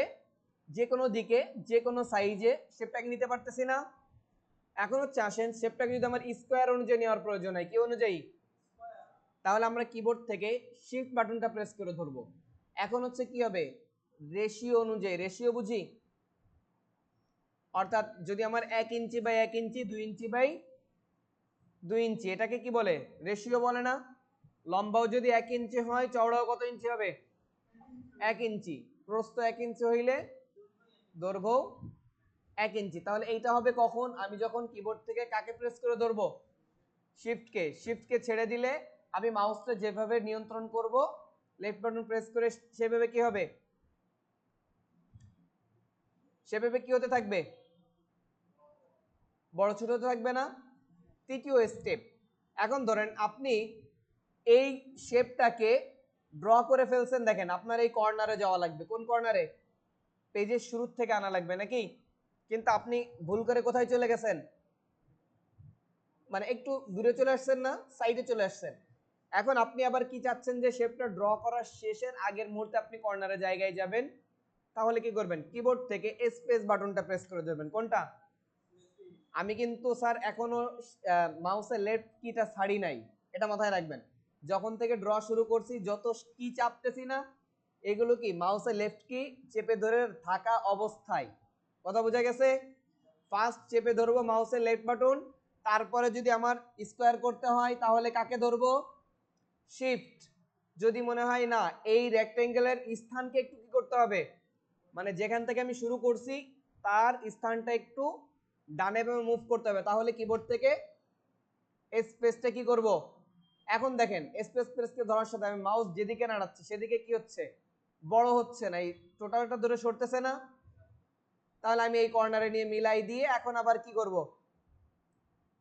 যে কোনো দিকে যে কোনো সাইজে শেপটাকে নিতে পারতেছি না। এখন হচ্ছে আসেন শেপটাকে যদি আমার স্কোয়ার অনুযায়ী নেওয়ার প্রয়োজন হয়, কি অনুযায়ী, তাহলে আমরা কিবোর্ড থেকে শিফট বাটনটা প্রেস করে ধরবো। এখন হচ্ছে কি হবে, রেশিও অনুযায়ী, রেশিও বুঝি, অর্থাৎ যদি আমার 1 inch by 1 inch, 2 inch by 2 ইঞ্চি, এটাকে কি বলে, রেশিও বলে না? লম্বাও যদি 1 ইঞ্চি হয়, চওড়াও কত ইঞ্চি হবে, 1 ইঞ্চি, প্রস্থ 1 ইঞ্চি হইলে দৈর্ঘ্য 1 ইঞ্চি। তাহলে এইটা হবে কখন, আমি যখন কিবোর্ড থেকে কাকে প্রেস করে ধরবো, শিফটকে ছেড়ে দিলে আমি মাউসটা যেভাবে নিয়ন্ত্রণ করব, লেফট বাটন প্রেস করে সেভাবে কি হবে, সেভাবে কি হতে থাকবে, বড় ছোট হতে থাকবে না। তৃতীয় স্টেপ, এখন ধরেন আপনি এই শেপটাকে ড্র করে ফেলছেন, দেখেন আপনার এই কর্নারে যাওয়া লাগবে, কোন কর্নারে, পেজের শুরু থেকে আনা লাগবে নাকি, কিন্তু আপনি ভুল করে কোথায় চলে গেছেন, মানে একটু দূরে চলে আসছেন না, সাইডে চলে আসছেন। এখন আপনি আবার কি চাচ্ছেন যে শেপটা ড্র করার শেষের আগের মুহূর্তে আপনি কর্নারে জায়গায় যাবেন, তাহলে কি করবেন, কিবোর্ড থেকে স্পেস বাটনটা প্রেস করে দেবেন। কোনটা, আমি কিন্তু স্যার এখনো মাউসের লেফট কিটা ছাড়ি নাই, এটা মাথায় রাখবেন। যখন থেকে ড্র শুরু করছি যত কি চাপতেছি না, এগুলো কি মাউসের লেফট কি চেপে ধরে থাকা অবস্থায়, কথা বোঝা গেছে? ফার্স্ট চেপে ধরবো মাউসের লেফট বাটন, তারপরে যদি আমার স্কোয়ার করতে হয় তাহলে কাকে ধরবো, শিফট। যদি মনে হয় না এই রেক্টেঙ্গেলের স্থানকে একটু কি করতে হবে, মানে যেখান থেকে আমি শুরু করছি তার স্থানটা একটু ডানে বামে মুভ করতে হবে, তাহলে কিবোর্ড থেকে স্পেসটা কি করব। এখন দেখেন স্পেস প্রেসকে ধরার সাথে আমি মাউস যেদিকে নাড়াচ্ছি সেদিকে কি হচ্ছে, বড় হচ্ছে না, এই টোটালটা ধরে সরতেছে না। তাহলে আমি এই কর্নারে নিয়ে মিলাই দিয়ে এখন আবার কি করব,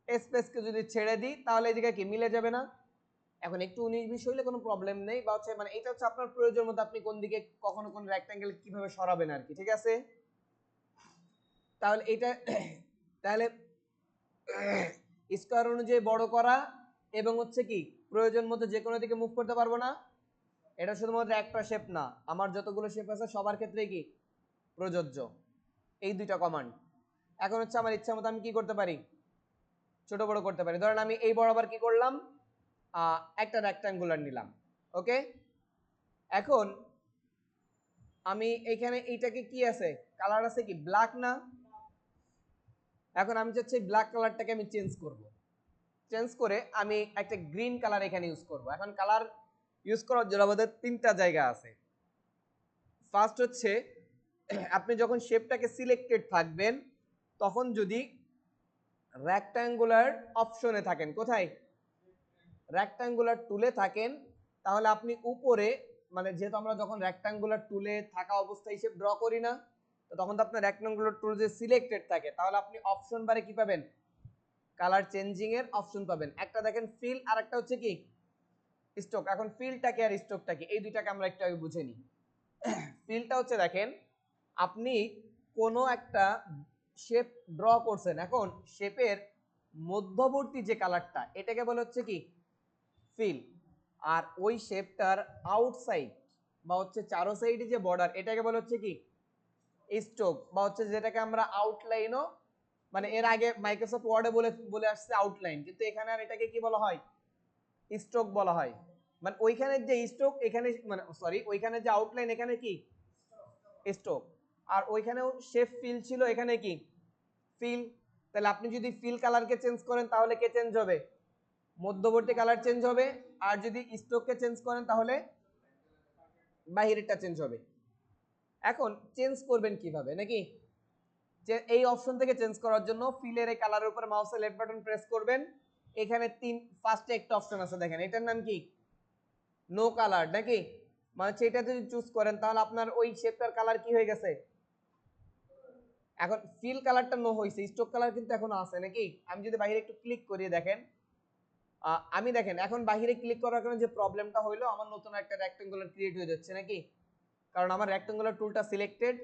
স্পেসকে যদি ছেড়ে দিই তাহলে এদিকে কি মিলে যাবে না। এখন একটু 19-20 হইলে কোনো প্রবলেম নেই, বা হচ্ছে মানে এটা হচ্ছে আপনার প্রয়োজন মতো আপনি কোন দিকে কখনো কোন রেক্ট্যাঙ্গেল কিভাবে সরাবেন আর কি, ঠিক আছে? তাহলে এটা তাহলে স্কোয়ার অনুযায়ী বড় করা এবং হচ্ছে কি প্রয়োজন মতো যে কোনো দিকে মুভ করতে পারবো না, এটা শুধুমাত্র একটা শেপ না, আমার যতগুলো শেপ আছে সবার ক্ষেত্রে কি প্রযোজ্য, এই দুইটা কমান্ড। এখন হচ্ছে আমার ইচ্ছা মতো আমি কি করতে পারি, ছোট বড় করতে পারি। ধরেন আমি এই বরাবর কি করলাম, একটা রেক্ট্যাঙ্গুলার নিলাম। ওকে, এখন আমি এখানে এইটাকে কি আছে, কালার আছে কি ব্ল্যাক না, এখন আমি চাচ্ছি ব্ল্যাক কালারটাকে আমি চেঞ্জ করব, চেঞ্জ করে আমি একটা গ্রিন কালার এখানে ইউজ করব। এখন কালার ইউজ করার জন্য আমাদের তিনটা জায়গা আছে। ফার্স্ট হচ্ছে আপনি যখন শেপটাকে সিলেক্টেড থাকবেন তখন যদি রেক্ট্যাঙ্গুলার অপশনে থাকেন, কোথায়, রেক্ট্যাঙ্গুলার টুলে থাকেন, তাহলে আপনি উপরে মানে যেহেতু আমরা যখন রেক্ট্যাঙ্গুলার টুলে থাকা অবস্থায় শেপ ড্র করি না, তো তখন তো আপনার রেক্ট্যাঙ্গুলার টুল যে সিলেক্টেড থাকে, তাহলে আপনি অপশন বারে কি পাবেন, কালার চেঞ্জিং এর অপশন পাবেন। একটা দেখেন ফিল, আর একটা হচ্ছে কি স্ট্রোক। এখন ফিলটা কি আর স্ট্রোকটা কি, এই দুইটাকে আমরা একটু আগে বুঝে নিই। ফিলটা হচ্ছে দেখেন আপনি কোনো একটা শেপ ড্র করছেন, এখন শেপের মধ্যবর্তী যে কালারটা এটাকে বলে হচ্ছে কি ফিল, আর ওই শেপটার আউটসাইড বা হচ্ছে চারো সাইডে যে বর্ডার এটাকে বলে হচ্ছে কি স্ট্রোক, বা হচ্ছে যেটাকে আমরা আউটলাইনও, মানে এর আগে মাইক্রোসফট ওয়ার্ডে বলে বলে আসছে আউটলাইন, কিন্তু এখানে আর এটাকে কি বলা হয় স্ট্রোক বলা হয়। মানে ওইখানে যে স্ট্রোক এখানে, মানে সরি ওইখানে যে আউটলাইন এখানে কি স্ট্রোক, আর ওইখানেও শেপ ফিল ছিল এখানে কি ফিল। তাহলে আপনি যদি ফিল কালারকে চেঞ্জ করেন তাহলে কে চেঞ্জ হবে, মধ্যবর্তী কালার চেঞ্জ হবে, আর যদি স্ট্রোককে চেঞ্জ করেন তাহলে বাহিরেরটা চেঞ্জ হবে। এখন চেঞ্জ করবেন কিভাবে নাকি, যে এই অপশন থেকে চেঞ্জ করার জন্য ফিলের এই কালারের উপরে মাউসের লেফট বাটন প্রেস করবেন, এখানে ফার্স্টে একটা অপশন আছে দেখেন, এটার নাম কি নো কালার নাকি, মানে সেটা যদি চুজ করেন তাহলে আপনার ওই শেপটার কালার কি হয়ে গেছে, এখন ফিল কালারটা নো হয়েছে, স্ট্রোক কালার কিন্তু এখনো আছে নাকি। আমি যদি বাইরে একটু ক্লিক করিয়ে দেখেন, আমি দেখেন এখন বাহিরে ক্লিক করার কারণে যে প্রবলেমটা হইলো, আমার নতুন একটা রেক্টেঙ্গুলার ক্রিয়েট হয়ে যাচ্ছে নাকি, কারণ আমার রেক্টেঙ্গুলার টুলটা সিলেক্টেড।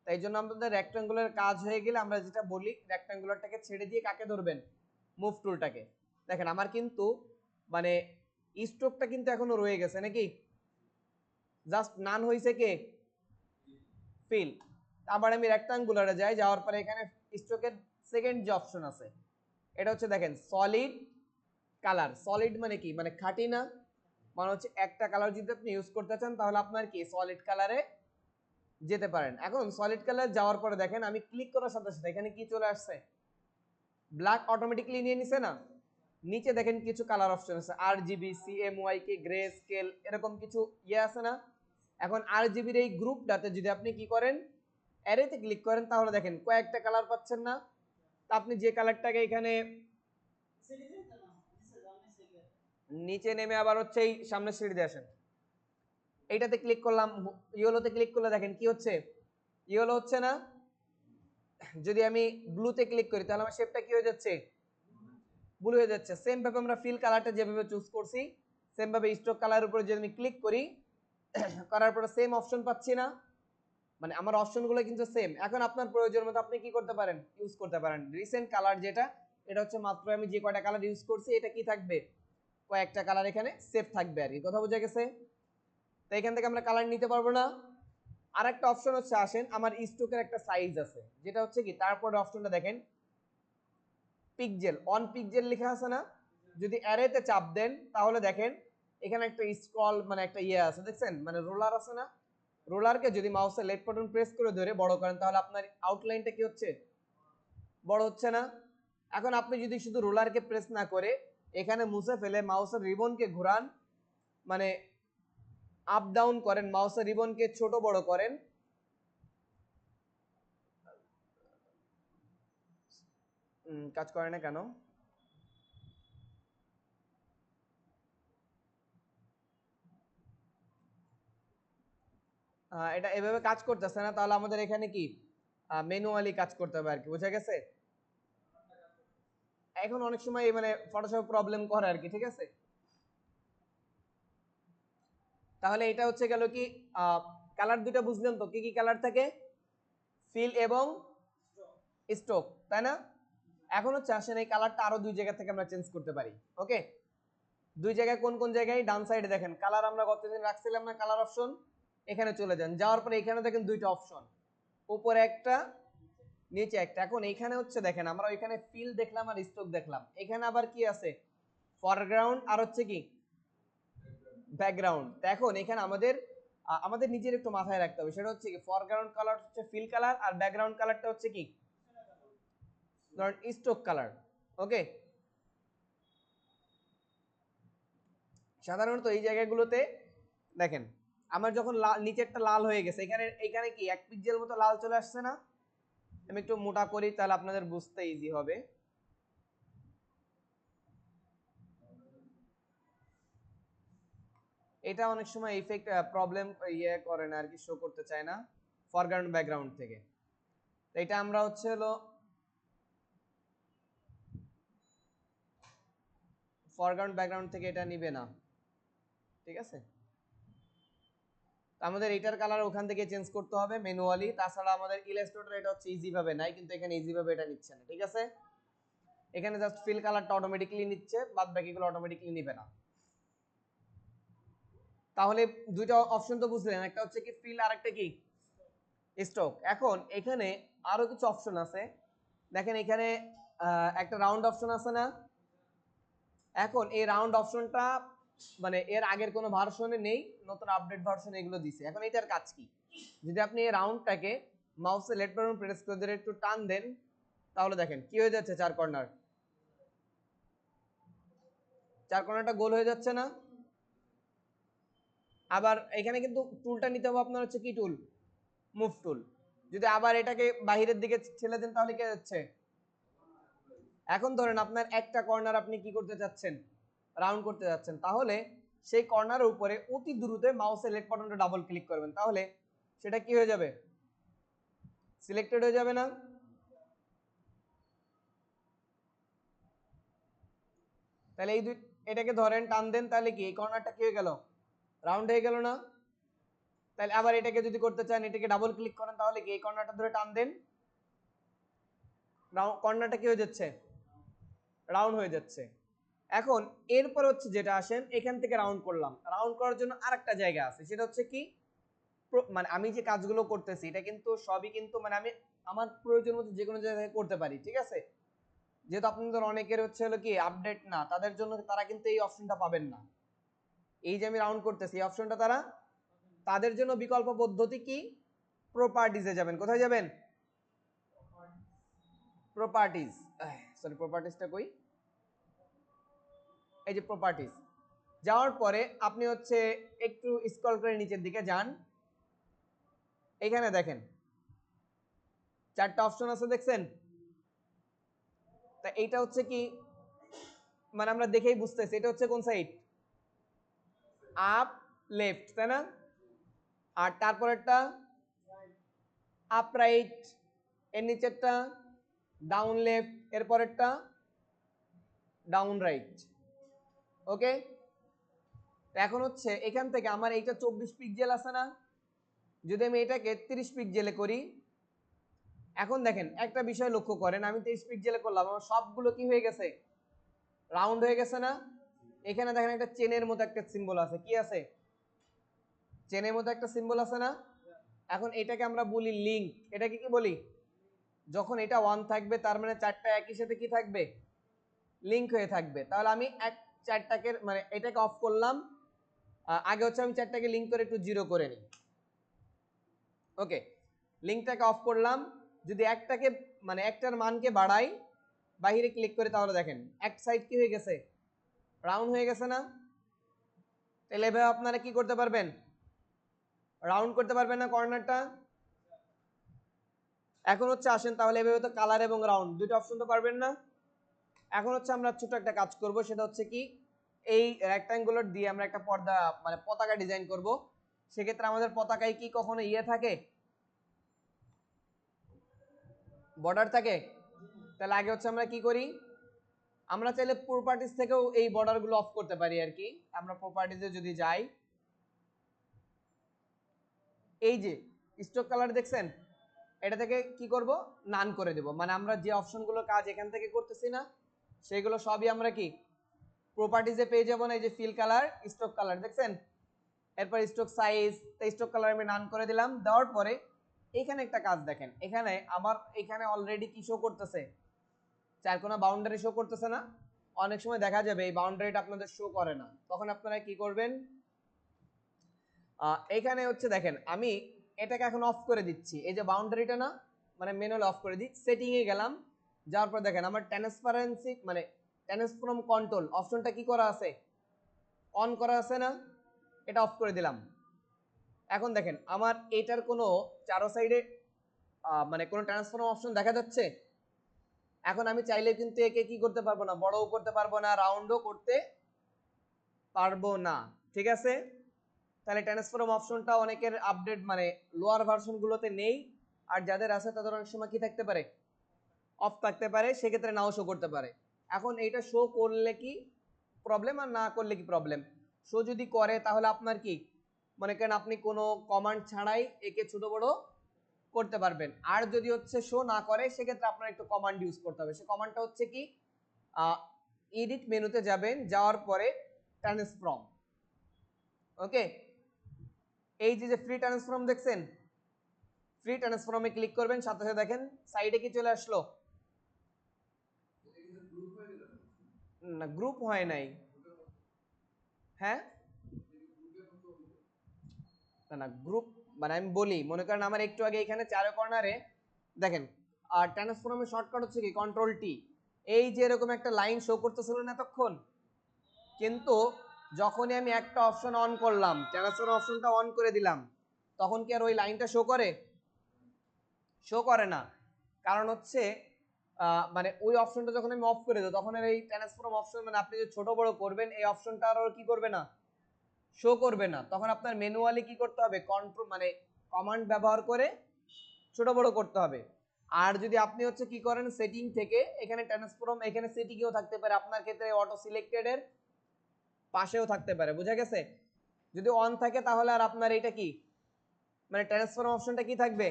তাই জন্য আমাদের রেক্টেঙ্গুলার কাজ হয়ে গেলে আমরা যেটা বলি রেক্টেঙ্গুলারটাকে ছেড়ে দিয়ে কাকে ধরবেন, মুভ টুলটাকে। দেখেন আমার কিন্তু মানে স্ট্রোকটা কিন্তু এখনো রয়ে গেছে নাকি, জাস্ট নান হইছে কে ফিল। আবার আমি রেক্টেঙ্গুলারে যাই, যাওয়ার পরে এখানে স্ট্রোকের সেকেন্ড যে অপশন আছে এটা হচ্ছে দেখেন সলিড কালার। সলিড মানে কি, মানে খাঁটি না, মানে হচ্ছে একটা কালার যদি আপনি ইউজ করতে চান তাহলে আপনার কি সলিড কালারে যেতে পারেন। এখন সলিড কালার যাওয়ার পরে দেখেন আমি ক্লিক করার সাথে সাথে এখানে কি চলে আসছে, ব্ল্যাক অটোমেটিকলি নিয়ে নিছে না। নিচে দেখেন কিছু কালার অপশন আছে, RGB, CMYK, গ্রে স্কেল, এরকম কিছু ইয়ে আছে না। এখন RGBর এই গ্রুপটাতে যদি আপনি কি করেন অ্যারেতে ক্লিক করেন তাহলে দেখেন কয়েকটা কালার পাচ্ছেন না। তা আপনি যে কালারটাকে এখানে নিচে নেমে আবার হচ্ছে এই সামনে সিঁড়ি দিয়ে আসেন, এইটাতে ক্লিক করলাম, ইয়েলোতে ক্লিক করলে দেখেন কি হচ্ছে, ইয়েলো হচ্ছে না। যদি আমি ব্লুতে ক্লিক করি তাহলে আমার শেপটা কি হয়ে যাচ্ছে, ব্লু হয়ে যাচ্ছে। সেম ভাবে আমরা ফিল কালারটা যেভাবে চুজ করছি সেম ভাবে স্ট্রোক কালারের উপরে যদি আমি ক্লিক করি করার পরে সেম অপশন পাচ্ছি না, মানে আমার অপশনগুলো কিন্তু সেম। এখন আপনার প্রয়োজন মতো আপনি কি করতে পারেন, ইউজ করতে পারেন রিসেন্ট কালার যেটা, এটা হচ্ছে মাত্র আমি যে কয়টা কালার ইউজ করছি এটা কি থাকবে, কয়েকটা কালার এখানে সেভ থাকবে আর কি, কথা বোঝা গেছে। তো এখান থেকে আমরা কালার নিতে পারবো না। আর একটা অপশন হচ্ছে আসেন আমার স্ট্রোকের একটা সাইজ আছে যেটা হচ্ছে কি, তারপরে অপশনটা দেখেন পিক্সেল, অন পিক্সেল লেখা আছে না, যদি অ্যারেতে চাপ দেন তাহলে দেখেন এখানে একটা স্ক্রল মানে একটা ইয়ে আছে দেখছেন, মানে রোলার আছে না, রোলারকে যদি মাউসের লেফট বাটন প্রেস করে ধরে বড় করেন তাহলে আপনার আউটলাইনটা কি হচ্ছে, বড় হচ্ছে না। এখন আপনি যদি শুধু রোলারকে প্রেস না করে এখানে মুছে ফেলে মাউসের রিবনকে ঘোরান, মানে আপ ডাউন করেন, মাউসের রিবনকে ছোট বড় করেন, কাজ করে না কেন, এটা এভাবে কাজ করতেছে না, তাহলে আমাদের এখানে কি ম্যানুয়ালি কাজ করতে হবে আর কি, বোঝা গেছে। এখন অনেক সময় মানে ফটোশপ প্রবলেম করে আর কি, ঠিক আছে। তাহলে এটা হচ্ছে গেল কি কালার দুটো বুঝলেন তো, কি কি কালার থাকে, ফিল এবং স্ট্রোক, তাই না। এখন হচ্ছে আসেন এই কালারটা আরো দুই জায়গা থেকে আমরা চেঞ্জ করতে পারি। ওকে, দুই জায়গায় কোন কোন জায়গায়, ডান সাইডে দেখেন কালার আমরা গতদিন রাখছিলাম না কালার অপশন, এখানে চলে যান, যাওয়ার পরে এখানে দেখেন দুইটা অপশন, উপরে একটা নিচে একটা। এখন এখানে হচ্ছে দেখেন আমরা ওইখানে ফিল দেখলাম আর স্ট্রোক দেখলাম, এখানে আবার কি আছে ফরগ্রাউন্ড আর হচ্ছে কি ব্যাকগ্রাউন্ড। এখন এখানে আমাদের আমাদের নিজের একটু মাথায় রাখতে হবে, সেটা হচ্ছে কি ফরগ্রাউন্ড কালার হচ্ছে ফিল কালার আর ব্যাকগ্রাউন্ড কালারটা হচ্ছে কি ধরেন স্ট্রোক কালার। ওকে, সাধারণত এই জায়গাগুলোতে দেখেন আমার যখন নিচেরটা লাল হয়ে গেছে, এখানে এখানে কি এক পিক্সেল মতো লাল চলে আসছে না। আমি একটু মোটা করি তাহলে আপনাদের বুঝতে ইজি হবে। এটা অনেক সময় ইফেক্ট প্রবলেম ইয়ে করে না আর কি, শো করতে চায় না ফরগ্রাউন্ড ব্যাকগ্রাউন্ড থেকে। এটা আমরা হচ্ছে হলো ফরগ্রাউন্ড ব্যাকগ্রাউন্ড থেকে এটা নিবে না, ঠিক আছে। আমাদের এটার কালার ওখান থেকে চেঞ্জ করতে হবে ম্যানুয়ালি। তাছাড়া আমাদের ইলাস্ট্রেটর এটা হচ্ছে ইজি ভাবে নাই, কিন্তু এখানে ইজি ভাবে এটা নিচ্ছে না, ঠিক আছে। এখানে জাস্ট ফিল কালারটা অটোমেটিক্যালি নিচ্ছে, বাদ বাকিগুলো অটোমেটিক্যালি নিবে না। তাহলে দুইটা অপশন তো বুঝলেন, একটা হচ্ছে কি ফিল আর একটা কি স্ট্রোক। এখন এখানে আরো কিছু অপশন আছে, দেখেন এখানে একটা রাউন্ড অপশন আছে না। এখন এই রাউন্ড অপশনটা মানে এর আগের কোনো ভার্সনে নেই, নতুন আপডেট ভার্সনে এগুলো দিছে। এখন এটার কাজ কি, যদি আপনি এই রাউন্ডটাকে মাউসে লেফট বাটন প্রেস করে ধরে একটু টান দেন, তাহলে দেখেন কি হয়ে যাচ্ছে, চার কর্নারটা গোল হয়ে যাচ্ছে না। আবার এখানে কিন্তু টুলটা নিতে হবে আপনার হচ্ছে কি টুল, মুভ টুল। যদি আবার এটাকে বাহিরের দিকে ঠেলে দেন তাহলে কি হচ্ছে, এখন ধরেন আপনার একটা কর্নার আপনি কি করতে চাচ্ছেন, রাউন্ড করতে যাচ্ছেন, তাহলে সেই কর্নারের উপরে অতি দ্রুত মাউসের লেফট বাটনটা ডাবল ক্লিক করবেন, তাহলে সেটা কি হয়ে যাবে, সিলেক্টেড হয়ে যাবে না। তাহলে এই দুই এটাকে ধরেন টান দেন, তাহলে কি এই কর্নারটা কি হয়ে গেল, রাউন্ড হয়ে গেল না। তাহলে আবার এটাকে যদি করতে চান, এটাকে ডাবল ক্লিক করেন, তাহলে কি এই কর্নারটা ধরে টান দেন, কর্নারটা কি হয়ে যাচ্ছে, রাউন্ড হয়ে যাচ্ছে। এখন এরপর হচ্ছে যেটা আসেন, এখান থেকে রাউন্ড করলাম, রাউন্ড করার জন্য আরেকটা জায়গা আছে, সেটা হচ্ছে কি মানে আমি যে কাজগুলো করতেছি এটা কিন্তু সবই কিন্তু মানে আমি আমার প্রয়োজন মতো যে কোনো জায়গায় করতে পারি, ঠিক আছে। যেহেতু আপনাদের অনেকের হচ্ছে হলো কি আপডেট না, তাদের জন্য তারা কিন্তু এই অপশনটা পাবেন না। এই যে আমি রাউন্ড করতেছি এই অপশনটা তারা, তাদের জন্য বিকল্প পদ্ধতি কি, প্রপার্টিজে যাবেন। কোথায় যাবেন, প্রপার্টিজ, সরি প্রপার্টিজটা কই, এই যে প্রপার্টিজ। যাওয়ার পরে আপনি হচ্ছে একটু স্ক্রল করে নিচের দিকে যান, এখানে দেখেন চারটা অপশন আছে দেখছেন। তা এইটা হচ্ছে কি মানে আমরা দেখেই বুঝতেছি এটা হচ্ছে কোন সাইড, আপ লেফট, তাই না। আর তারপরেরটা আপ রাইট, এর নিচেরটা ডাউন লেফট, এর পরেরটা ডাউন রাইট। ওকে, এখন হচ্ছে এখান থেকে আমার এইটা 24 পিক্সেল আছে না, যদি আমি এটাকে 30 পিক্সেলে করি, এখন দেখেন একটা বিষয় লক্ষ্য করেন, আমি 23 পিক্সেলে করলাম, আমার সবগুলো কি হয়ে গেছে, রাউন্ড হয়ে গেছে না। এখানে দেখেন একটা চেনের মতো একটা সিম্বল আছে, কি আছে, চেনের মতো একটা সিম্বল আছে না। এখন এটাকে আমরা বলি লিংক, এটাকে কি বলি, যখন এটা 1 থাকবে তার মানে চারটা একই সাথে কি থাকবে, লিংক হয়ে থাকবে। তাহলে আমি এক চারটাকে মানে এটাকে অফ করলাম, আগে হচ্ছে আমি চারটাকে লিংক করে একটু জিরো করে নিই। ওকে, লিংকটাকে অফ করলাম, যদি একটাকে মানে একটার মানকে বাড়াই বাহিরে ক্লিক করে, তাহলে দেখেন এক সাইড কি হয়ে গেছে, রাউন্ড হয়ে গেছে না। তাহলে এভাবে আপনারা কি করতে পারবেন, রাউন্ড করতে পারবেন না কর্নারটা। এখন হচ্ছে আসেন তাহলে এভাবে তো কালার এবং রাউন্ড দুটো অপশন তো পারবেন না। এখন হচ্ছে আমরা ছোট একটা কাজ করব, সেটা হচ্ছে কি এই রেক্ট্যাঙ্গুলার দিয়ে আমরা একটা পর্দা মানে পতাকা ডিজাইন করব। সেক্ষেত্রে আমাদের পতাকায় কি কখনো ইয়ে থাকে, বর্ডার থাকে। তাহলে আগে হচ্ছে আমরা কি করি, আমরা চাইলে প্রপার্টিজ থেকেও এই বর্ডারগুলো অফ করতে পারি আর কি। আমরা প্রপার্টিজে যদি যাই, এই যে স্ট্রোক কালার দেখছেন, এটা থেকে কি করব, নান করে দেব। মানে আমরা যে অপশনগুলো কাজ এখান থেকে করতেছি না, সেগুলো সবই আমরা কি প্রপার্টিজে পেয়ে যাবো না। এই যে ফিল কালার, স্ট্রোক কালার দেখছেন, এরপর স্ট্রোক সাইজ, স্ট্রোক কালার আমি নান করে দিলাম। দেওয়ার পরে এখানে একটা কাজ দেখেন, এখানে আমার এখানে অলরেডি কি শো করতেছে, চারকোনা বাউন্ডারি শো করতেছে না। অনেক সময় দেখা যাবে এই বাউন্ডারিটা আপনাদের শো করে না, তখন আপনারা কি করবেন, এখানে হচ্ছে দেখেন আমি এটাকে এখন অফ করে দিচ্ছি, এই যে বাউন্ডারিটা না, মানে ম্যানুয়ালি অফ করে দিই। সেটিং এ গেলাম, যাওয়ার পর দেখেন আমার ট্রান্সপারেন্সি মানে ট্রান্সফর্ম কন্ট্রোল অপশনটা কি করা আছে, অন করা আছে না, এটা অফ করে দিলাম। এখন দেখেন আমার এটার কোনো চারো সাইডে মানে কোনো ট্রান্সফর্ম অপশন দেখা যাচ্ছে। এখন আমি চাইলে কিন্তু একে কি করতে পারবো না, বড়ও করতে পারবো না, রাউন্ডও করতে পারবো না, ঠিক আছে। তাহলে ট্রান্সফর্ম অপশনটা অনেকের আপডেট মানে লোয়ার ভার্সনগুলোতে নেই, আর যাদের আছে তাদের অনেক সময় কি থাকতে পারে, অফ থাকতে পারে, সেক্ষেত্রে নাও শো করতে পারে। এখন এইটা শো করলে কি প্রবলেম, আর না করলে কি প্রবলেম। শো যদি করে তাহলে আপনার কি মনে করেন আপনি কোনো কমান্ড ছাড়াই একে ছোট বড় করতে পারবেন। আর যদি হচ্ছে শো না করে সেক্ষেত্রে আপনার একটু কমান্ড ইউজ করতে হবে। সে কমান্ডটা হচ্ছে কি, এডিট মেনুতে যাবেন, যাওয়ার পরে ট্রান্সফর্ম, ওকে, এই যে ফ্রি ট্রান্সফর্ম দেখছেন, ফ্রি ট্রান্সফর্মে ক্লিক করবেন, সাথে সাথে দেখেন সাইডে কি চলে আসলো, না গ্রুপ হয় নাই, হ্যাঁ না না গ্রুপ মানে আমি বলি, মনে করেন আমার একটু আগে এখানে চারো কর্নারে দেখেন, আর ট্রান্সফর্মের শর্টকাট হচ্ছে কি কন্ট্রোল টি, এই যে এরকম একটা লাইন শো করতেছিল না এতক্ষণ, কিন্তু যখনই আমি একটা অপশন অন করলাম, ট্রান্সফর্ম অপশনটা অন করে দিলাম, তখন কি আর ওই লাইনটা শো করে? শো করে না। কারণ হচ্ছে মানে ওই অপশনটা যখন আমি অফ করে দেবো, তখন আর এই ট্রান্সফর্ম অপশন মানে আপনি যে ছোট বড় করবেন এই অপশনটা আর কি করবে না, শো করবে না। তখন আপনার ম্যানুয়ালি কি করতে হবে, কন্ট্রোল মানে কমান্ড ব্যবহার করে ছোট বড় করতে হবে। আর যদি আপনি হচ্ছে কি করেন, সেটিং থেকে এখানে ট্রান্সফর্ম, এখানে সেটিংও থাকতে পারে, আপনার ক্ষেত্রে অটো সিলেক্টেড এর পাশেও থাকতে পারে, বুঝা গেছে? যদি অন থাকে তাহলে আর আপনার এটা কি মানে ট্রান্সফর্ম অপশনটা কি থাকবে,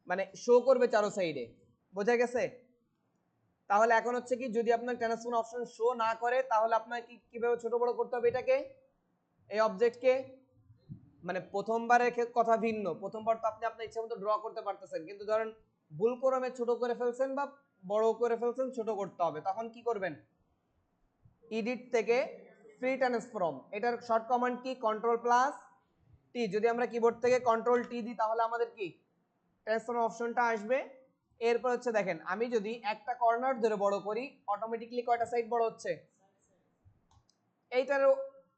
মানে শো করবে চারো সাইডে, বোঝা গেছে? তাহলে এখন হচ্ছে কি, যদি আপনার ট্রান্সফর্ম অপশন শো না করে তাহলে আপনার কি কিভাবে ছোট বড় করতে হবে এটাকে, এই অবজেক্টকে, মানে প্রথমবারের কথা ভিন্ন, প্রথমবার তো আপনি আপনার ইচ্ছা মতো ড্র করতে পারতেছেন, কিন্তু ধরেন ভুল ক্রমে ছোট করে ফেলছেন বা বড় করে ফেলছেন, ছোট করতে হবে, তখন কি করবেন, এডিট থেকে ফ্রি ট্রান্সফর্ম, এটার শর্ট কমান্ড কি কন্ট্রোল প্লাস টি, যদি আমরা কিবোর্ড থেকে কন্ট্রোল টি দিই তাহলে আমাদের কি ট্রান্সফর্ম অপশনটা আসবে। এরপর হচ্ছে দেখেন, আমি যদি একটা কর্নার ধরে বড় করি, অটোমেটিক্যালি কয়টা সাইড বড় হচ্ছে, এইটারও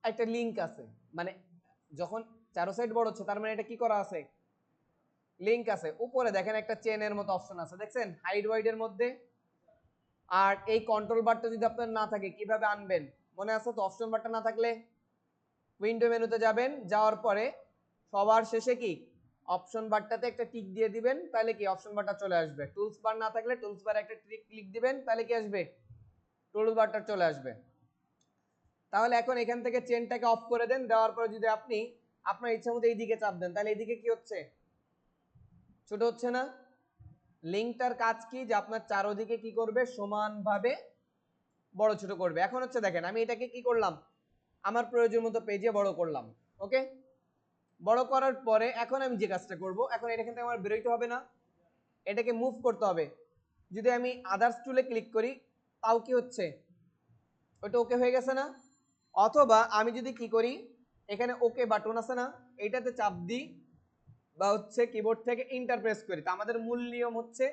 একটা লিংক আছে, মানে যখন চারো সাইড বড় হচ্ছে তার মানে এটা কি করা আছে, লিংক আছে। উপরে দেখেন একটা চেনের মতো অপশন আছে, দেখছেন হাইড ওয়াইড এর মধ্যে। আর এই কন্ট্রোল বারটা যদি আপনার না থাকে কিভাবে আনবেন, মনে আছে তো? অপশন বারটা না থাকলে উইন্ডো মেনুতে যাবেন, যাওয়ার পরে সবার শেষে কি অপশন বারটাতে একটা টিক দিয়ে দিবেন, তাহলে কি অপশন বারটা চলে আসবে। টুলস বার না থাকলে টুলস বারে একটা ক্লিক দিবেন, তাহলে কি আসবে, টুলস বারটা চলে আসবে। তাহলে এখন এখান থেকে চেনটাকে অফ করে দেন, দেওয়ার পরে যদি আপনি আপনার ইচ্ছা মতো এইদিকে চাপ দেন, তাহলে এইদিকে কি হচ্ছে, ছোট হচ্ছে না? লিঙ্কটার কাজ কি, যে আপনার চারোদিকে কি করবে, সমানভাবে বড় ছোট করবে। এখন হচ্ছে দেখেন, আমি এটাকে কি করলাম, আমার প্রয়োজন মতো পেজে বড় করলাম, ওকে। বড় করার পরে এখন আমি যে কাজটা করব, এখন এটা কিন্তু আমার বেরোইতে হবে না, এটাকে মুভ করতে হবে। যদি আমি আদার্স টুলে ক্লিক করি, তাও কি হচ্ছে, ওটা ওকে হয়ে গেছে না? অথবা আমি যদি কি করি, এখানে ওকে বাটন আছে না, এইটাতে চাপ দিই, বা হচ্ছে কিবোর্ড থেকে ইন্টার প্রেস করি, তা আমাদের মূল নিয়ম হচ্ছে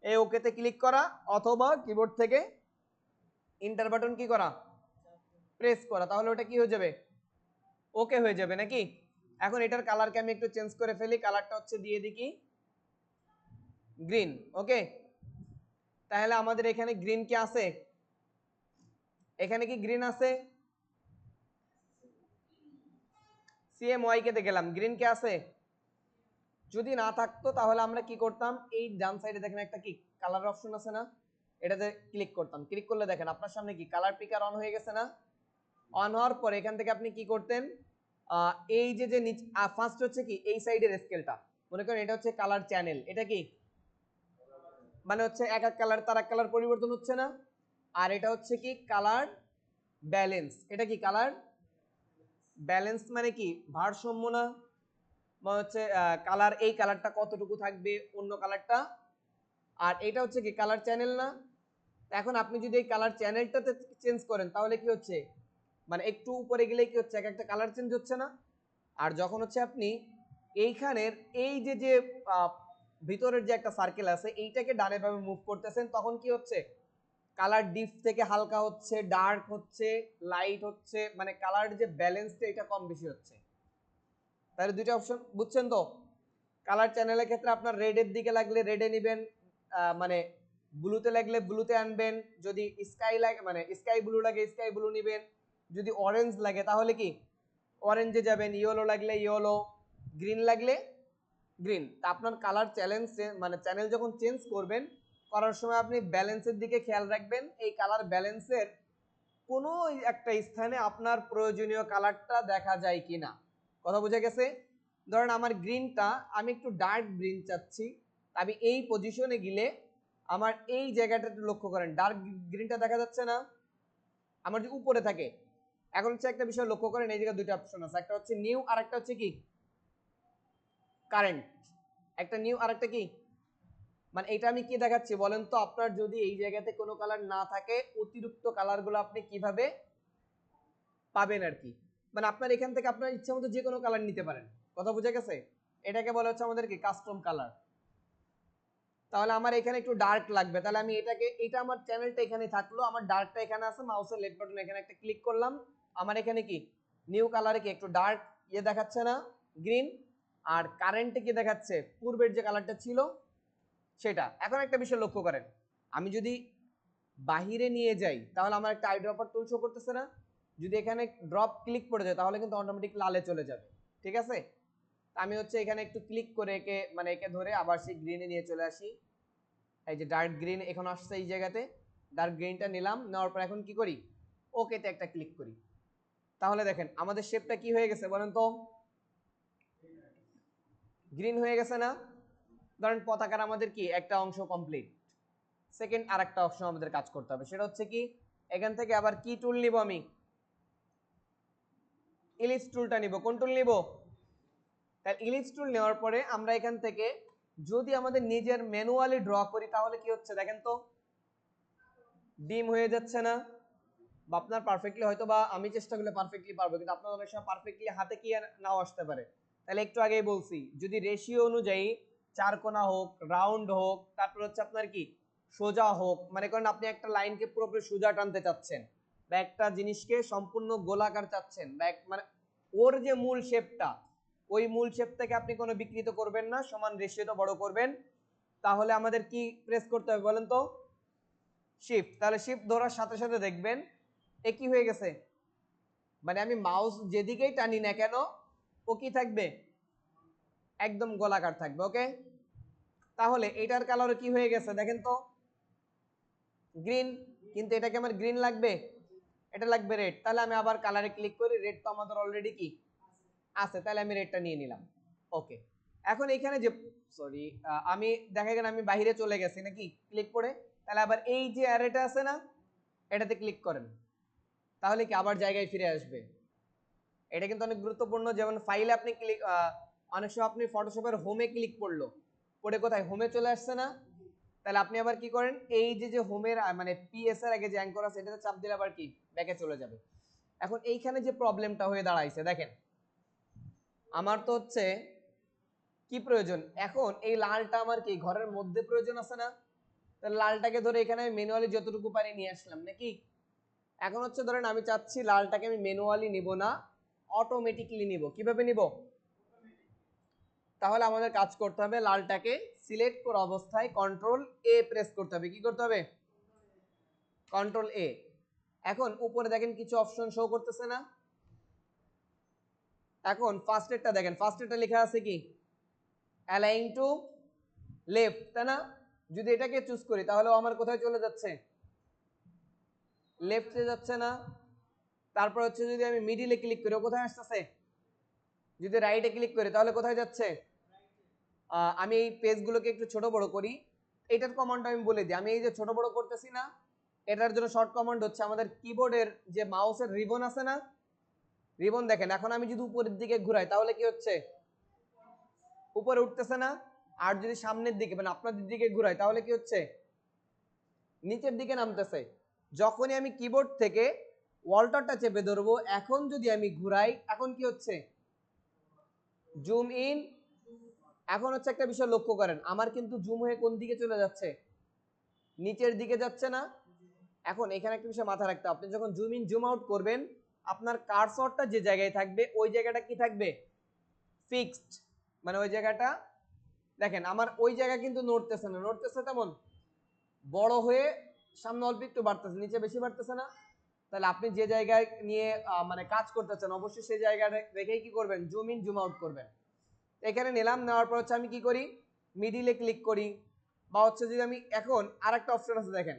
এই ওকেতে ক্লিক করা, অথবা কিবোর্ড থেকে ইন্টার বাটন কি করা, প্রেস করা, তাহলে ওটা কি হয়ে যাবে, ওকে হয়ে যাবে নাকি? এখন এটার কালারকে আমি একটু চেঞ্জ করে ফেলি, কালারটা হচ্ছে দিয়ে দিই কি গ্রিন, ওকে। তাহলে আমাদের এখানে গ্রিন কি আছে, এখানে কি গ্রিন আছে, CMY কে গেলাম, গ্রিন কে আছে? যদি না থাকতো তাহলে আমরা কি করতাম, এই ডান সাইডে দেখেন একটা কি কালার অপশন আছে না, এটাতে ক্লিক করতাম, ক্লিক করলে দেখেন আপনার সামনে কি কালার পিকার অন হয়ে গেছে না? অন হওয়ার পরে এখান থেকে আপনি কি করতেন, এই যে যে ফার্স্ট হচ্ছে কি এই সাইডের স্কেলটা, মনে করেন এটা হচ্ছে কালার চ্যানেল, এটা কি মানে হচ্ছে এক এক কালার তার এক কালার পরিবর্তন হচ্ছে না। আর এটা হচ্ছে কি কালার ব্যালেন্স, এটা কি কালার ব্যালেন্স মানে কি ভারসাম্য না, মানে হচ্ছে কালার, এই কালারটা কতটুকু থাকবে অন্য কালারটা, আর এটা হচ্ছে কি কালার চ্যানেল না। এখন আপনি যদি এই কালার চ্যানেলটাতে চেঞ্জ করেন তাহলে কি হচ্ছে, মানে একটু উপরে গেলে কি হচ্ছে, এক একটা কালার চেঞ্জ হচ্ছে না। আর যখন হচ্ছে আপনি এইখানের এই যে যে ভিতরের যে একটা সার্কেল আছে এইটাকে ডানে বামে মুভ করতেছেন, তখন কি হচ্ছে, কালার ডিপ থেকে হালকা হচ্ছে, ডার্ক হচ্ছে, লাইট হচ্ছে, মানে কালার যে ব্যালেন্সটা এটা কম বেশি হচ্ছে। তাহলে দুইটা অপশন বুঝছেন তো? কালার চ্যানেলের ক্ষেত্রে আপনার রেডের দিকে লাগলে রেডে নেবেন, মানে ব্লুতে লাগলে ব্লুতে আনবেন, যদি স্কাই লাগে মানে স্কাই ব্লু লাগে স্কাই ব্লু নেবেন, যদি অরেঞ্জ লাগে তাহলে কি অরেঞ্জে যাবেন, ইয়েলো লাগলে ইয়েলো, গ্রিন লাগলে গ্রিন। তা আপনার কালার চ্যালেঞ্জ মানে চ্যানেল যখন চেঞ্জ করবেন, করার সময় আপনি ব্যালেন্সের দিকে খেয়াল রাখবেন, এই কালার ব্যালেন্সের কোনো একটা স্থানে আপনার প্রয়োজনীয় কালারটা দেখা যায় কিনা। কথা বোঝা গেছে? ধরেন আমার গ্রিনটা আমি একটু ডার্ক গ্রিন চাচ্ছি, আমি এই পজিশনে গেলে আমার এই জায়গাটা একটু লক্ষ্য করেন, ডার্ক গ্রিনটা দেখা যাচ্ছে না? আমার যে উপরে থাকে। এখন হচ্ছে একটা বিষয় লক্ষ্য করেন, এই জায়গায় দুটো অপশন আছে, একটা হচ্ছে নিউ আর একটা হচ্ছে কি কারেন্ট। একটা নিউ আর একটা কি, মানে এটা আমি কি দেখাচ্ছি বলেন তো? আপনার যদি এই জায়গাতে কোনো কালার না থাকে, অতিরিক্ত কালারগুলো আপনি কিভাবে পাবেন আর কি, মানে আপনার এখান থেকে আপনার ইচ্ছা মতো যে কোনো কালার নিতে পারেন। কথা বুঝে গেছে? এটাকে বলা হচ্ছে আমাদের কি কাস্টম কালার। তাহলে আমার এখানে একটু ডার্ক লাগবে, তাহলে আমি এটাকে, এটা আমার চ্যানেলটা এখানে থাকলো, আমার ডার্কটা এখানে আছে, মাউসের লেফট বাটন এখানে একটা ক্লিক করলাম, আমার এখানে কি নিউ কালারে কি একটু ডার্ক ইয়ে দেখাচ্ছে না, গ্রিন, আর কারেন্টে কি দেখাচ্ছে পূর্বের যে কালারটা ছিল সেটা। এখন একটা বিষয় লক্ষ্য করেন, আমি যদি বাহিরে নিয়ে যাই তাহলে আমার একটা আই ড্রপার টুল শো করতেছে না? যদি এখানে ড্রপ ক্লিক করে যায় তাহলে কিন্তু অটোমেটিক লালে চলে যাবে, ঠিক আছে? আমি হচ্ছে এখানে একটু ক্লিক করে একে, মানে একে ধরে আবার সেই গ্রিনে নিয়ে চলে আসি। এই যে ডার্ক গ্রিন এখন আসছে এই জায়গাতে, ডার্ক গ্রিনটা নিলাম, নেওয়ার পর এখন কি করি, ওকেতে একটা ক্লিক করি। তাহলে দেখেন আমাদের শেপটা কি হয়ে গেছে বলেন তো? গ্রিন হয়ে গেছে না? ধরেন পতাকার আমাদের কি একটা অংশ কমপ্লিট। সেকেন্ড আর একটা অপশন আমাদের কাজ করতে হবে, সেটা হচ্ছে কি, এখান থেকে আবার কি টুল নিব আমি, ইলিপস টুলটা নিব। কোন টুল নিব? তাহলে ইলিপস টুল নেওয়ার পরে আমরা এখান থেকে যদি আমাদের নিজের ম্যানুয়ালি ড্র করি তাহলে কি হচ্ছে দেখেন তো, ডিম হয়ে যাচ্ছে না? বা আপনার পারফেক্টলি হয়তো বা আমি চেষ্টা করলে পারফেক্টলি পারবো, কিন্তু আপনার অনেক সময় পারফেক্টলি হাতে কি নাও আসতে পারে। তাহলে একটু আগেই বলছি, যদি রেশিও অনুযায়ী চারকোনা হোক, রাউন্ড হোক, তারপর হচ্ছে আপনার কি সোজা হোক, মানে করেন আপনি একটা লাইনকে পুরোপুরি সোজা টানতে চাচ্ছেন, বা একটা জিনিসকে সম্পূর্ণ গোলাকার চাচ্ছেন, বা মানে ওর যে মূল শেপটা, ওই মূল শেপ থেকে আপনি কোনো বিকৃত করবেন না, সমান রেশিওটা বড় করবেন, তাহলে আমাদের কি প্রেস করতে হবে বলেন তো? শিফট। তাহলে শিফট ধরার সাথে সাথে দেখবেন এ কি হয়ে গেছে, মানে আমি মাউস যেদিকেই টানি না কেন ও কি থাকবে, একদম গোলাকার থাকবে। ওকে, তাহলে এটার কালার কি হয়ে গেছে দেখেন তো, গ্রিন, কিন্তু এটাকে আমার গ্রিন লাগবে, এটা লাগবে রেড। তাহলে আমি আবার কালারে ক্লিক করি, রেড তো আমাদের অলরেডি কি আছে, তাহলে আমি রেডটা নিয়ে নিলাম। ওকে, এখন এখানে যে সরি, আমি দেখা গেল আমি বাইরে চলে গেছি নাকি ক্লিক করে, তাহলে আবার এই যে অ্যারেটা আছে না, এটাতে ক্লিক করেন, তাহলে কি আবার জায়গায় ফিরে আসবে। এটা কিন্তু অনেক গুরুত্বপূর্ণ। যেমন ফাইলে আপনি ক্লিক, অনেক সময় আপনি ফটোশপের হোমে ক্লিক করলো, পরে কোথায় হোমে চলে আসছে না, তাহলে আপনি আবার কি করেন, এই যে যে হোমের মানে পিএস এর আগে যে অ্যাঙ্কর আছে এটাতে চাপ দিলে আবার কি ব্যাকে চলে যাবে। এখন এইখানে যে প্রবলেমটা হয়ে দাঁড়াইছে দেখেন, আমার তো হচ্ছে কি প্রয়োজন, এখন এই লালটা আমার কি ঘরের মধ্যে প্রয়োজন আছে না? তাহলে লালটাকে ধরে এখানে আমি ম্যানুয়ালি যতটুকু পারি নিয়ে আসলাম নাকি। এখন হচ্ছে ধরেন আমি চাচ্ছি লালটাকে আমি ম্যানুয়ালি নিব না, অটোমেটিকলি নিব। কিভাবে নিব? তাহলে আমাদের কাজ করতে হবে, লালটাকে সিলেক্ট করা অবস্থায় কন্ট্রোল এ প্রেস করতে হবে। কি করতে হবে? কন্ট্রোল এ। এখন উপরে দেখেন কিছু অপশন শো করতেছে না? এখন ফার্স্ট এরটা দেখেন, ফার্স্ট এরটা লেখা আছে কি অ্যালাইন টু লেফট, তাই না? যদি এটাকে চুজ করি তাহলে আমার কোথায় চলে যাচ্ছে, লেফটে যাচ্ছে না? তারপর হচ্ছে যদি আমি মিডিলে ক্লিক করি কোথায় আসতেছে, যদি রাইটে ক্লিক করি তাহলে কোথায় যাচ্ছে? আমি এই পেজগুলোকে একটু ছোট বড় করি, এটার কমান্ড আমি বলে দিই। আমি এই যে ছোট বড় করতেছি না, এটার জন্য শর্ট কমান্ড হচ্ছে আমাদের কিবোর্ডের যে মাউসের রিবন আছে না, রিবন দেখেন, এখন আমি যদি উপরের দিকে ঘুরাই তাহলে কি হচ্ছে, উপরে উঠতেছে না? আর যদি সামনের দিকে মানে আপনাদের দিকে ঘুরাই তাহলে কি হচ্ছে, নিচের দিকে নামতেছে। যখনই আমি কিবোর্ড থেকে ওয়াল্টারটা চেপে ধরবো, এখন যদি আমি ঘুরাই এখন কি হচ্ছে, জুম ইন। এখন হচ্ছে একটা বিষয় লক্ষ্য করেন, আমার কিন্তু জুম হয়ে কোন দিকে চলে যাচ্ছে, নিচের দিকে যাচ্ছে না? এখন এখানে একটা বিষয় মাথায় রাখতে হবে, আপনি যখন জুম ইন জুম আউট করবেন আপনার কার্সরটা যে জায়গায় থাকবে ওই জায়গাটা কি থাকবে, ফিক্সড। মানে ওই জায়গাটা দেখেন আমার ওই জায়গা কিন্তু নড়তেছে না, নড়তেছে তেমন বড় হয়ে সামনে অল্প একটু বাড়তেছে, নিচে বেশি বাড়তেছে না? তাহলে আপনি যে জায়গায় নিয়ে মানে কাজ করতেছেন অবশ্যই সেই জায়গাটা রেখেই কি করবেন, জুম ইন জুম আউট করবেন। এখানে নিলাম, নেওয়ার পর হচ্ছে আমি কি করি, মিডিলে ক্লিক করি, বা হচ্ছে যদি আমি এখন আরেকটা অপশন আছে দেখেন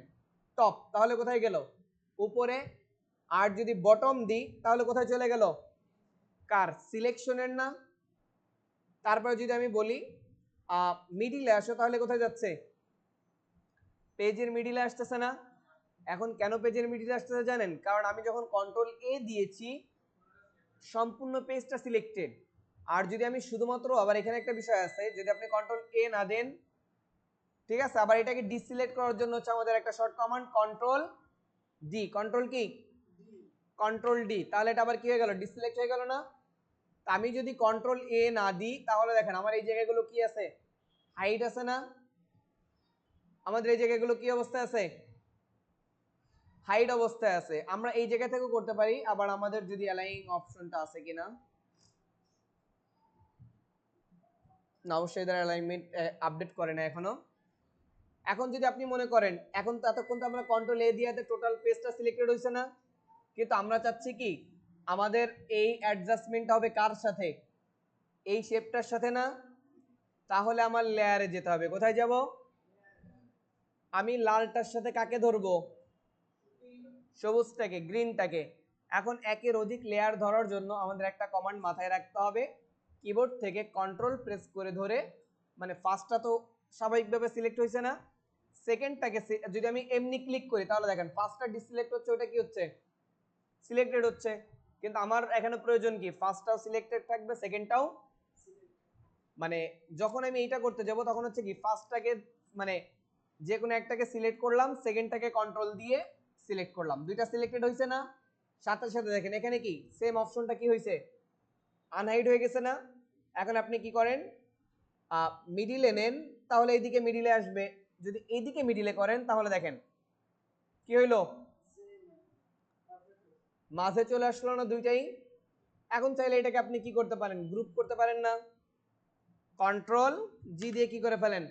টপ, তাহলে কোথায় গেল, উপরে। আর যদি বটম দিই তাহলে কোথায় চলে গেল, কার সিলেকশনের না। তারপরে যদি আমি বলি মিডিলে আসো, তাহলে কোথায় যাচ্ছে? পেজের মিডিলে আসতেছে না। এখন কেন পেজের মিডিলে আসতেছে জানেন? কারণ আমি যখন কন্ট্রোল এ দিয়েছি সম্পূর্ণ পেজটা সিলেক্টেড। আর যদি আমি শুধুমাত্র, আবার এখানে একটা বিষয় আছে, যদি আপনি কন্ট্রোল এ না দেন, ঠিক আছে, আবার এটাকে ডিসিলেক্ট করার জন্য হচ্ছে আমাদের একটা short command control D. Control কি? Control D. তাহলে এটা আবার কি হয়ে গেল? ডিসিলেক্ট হয়ে গেল না? আমি যদি কন্ট্রোল এ না দিই তাহলে দেখেন আমার এই জায়গাগুলো কি আছে? হাইড আছে না? আমাদের এই জায়গাগুলো কি অবস্থায় আছে? হাইড অবস্থায় আছে। আমরা এই জায়গা থেকেও করতে পারি। আবার আমাদের যদি অ্যালাইং অপশনটা আছে কিনা, না, অবশ্যই এদের অ্যালাইনমেন্ট আপডেট করে না এখনো। এখন যদি আপনি মনে করেন, এখন তো এতক্ষণ তো আমরা কন্ট্রোল এ দিয়ে টোটাল পেজটা সিলেক্টেড হয়েছে না, কিন্তু আমরা চাচ্ছি কি আমাদের এই অ্যাডজাস্টমেন্টটা হবে কার সাথে? এই শেপটার সাথে না। তাহলে আমার লেয়ারে যেতে হবে। কোথায় যাব? আমি লালটার সাথে কাকে ধরবো? সবুজটাকে, গ্রিনটাকে। এখন একের অধিক লেয়ার ধরার জন্য আমাদের একটা কমান্ড মাথায় রাখতে হবে। কিবোর্ড থেকে কন্ট্রোল প্রেস করে ধরে, মানে ফার্স্টটা তো স্বাভাবিকভাবে সিলেক্ট হয়েছে না, সেকেন্ডটাকে যদি আমি এমনি ক্লিক করি তাহলে দেখেন ফার্স্টটা ডিসিলেক্ট হচ্ছে, ওটা কি হচ্ছে? সিলেক্টেড হচ্ছে। কিন্তু আমার এখানে প্রয়োজন কি ফার্স্টটাও সিলেক্টেড থাকবে, সেকেন্ডটাও। মানে যখন আমি এইটা করতে যাব তখন হচ্ছে কি ফার্স্টটাকে মানে যে কোনো একটাকে সিলেক্ট করলাম, সেকেন্ডটাকে কন্ট্রোল দিয়ে সিলেক্ট করলাম, দুইটা সিলেক্টেড হয়েছে না? সাথে সাথে দেখেন এখানে কি সেম অপশনটা কি হয়েছে? আনহাইড হয়ে গেছে না? এখন আপনি কি করেন, মিডিলে নেন, তাহলে এইদিকে মিডিলে আসবে। যদি এইদিকে মিডিলে করেন তাহলে দেখেন কি হইলো, মাঝে চলে আসলো না দুইটাই। এখন চাইলে এটাকে আপনি কি করতে পারেন? গ্রুপ করতে পারেন না? কন্ট্রোল জি দিয়ে কি করে ফেলেন?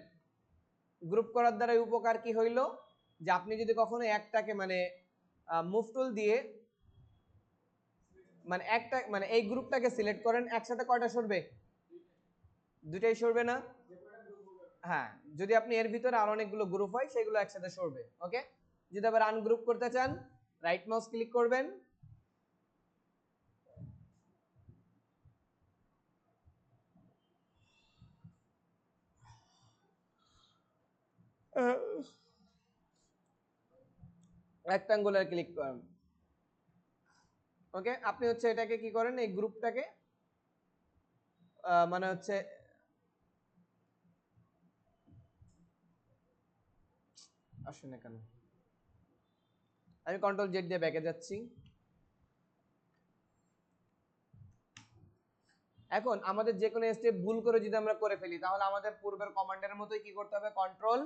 গ্রুপ করার দ্বারা উপকার কি হইল, যে আপনি যদি কখনো একটাকে মানে মুভ টুল দিয়ে মানে একটা মানে এই গ্রুপটাকে সিলেক্ট করেন, একসাথে কয়টা সরবে? দুটাই সরবে না? হ্যাঁ, যদি আপনি এর ভিতরে আর অনেকগুলো গ্রুপ হয় সেগুলো একসাথে সরবে। ওকে, যদি আবার আনগ্রুপ করতে চান রাইট মাউস ক্লিক করবেন, রেক্টাঙ্গুলার ক্লিক করেন। ওকে, আপনি হচ্ছে এটাকে কি করেন, এই গ্রুপটাকে মানে হচ্ছে আসে না কেন, আমি কন্ট্রোল জেড দিয়ে ব্যাকে যাচ্ছি। এখন আমাদের যে কোনো স্টেপ ভুল করে যদি আমরা করে ফেলি তাহলে আমাদের পূর্বের কমান্ডের মতোই কি করতে হবে? কন্ট্রোল।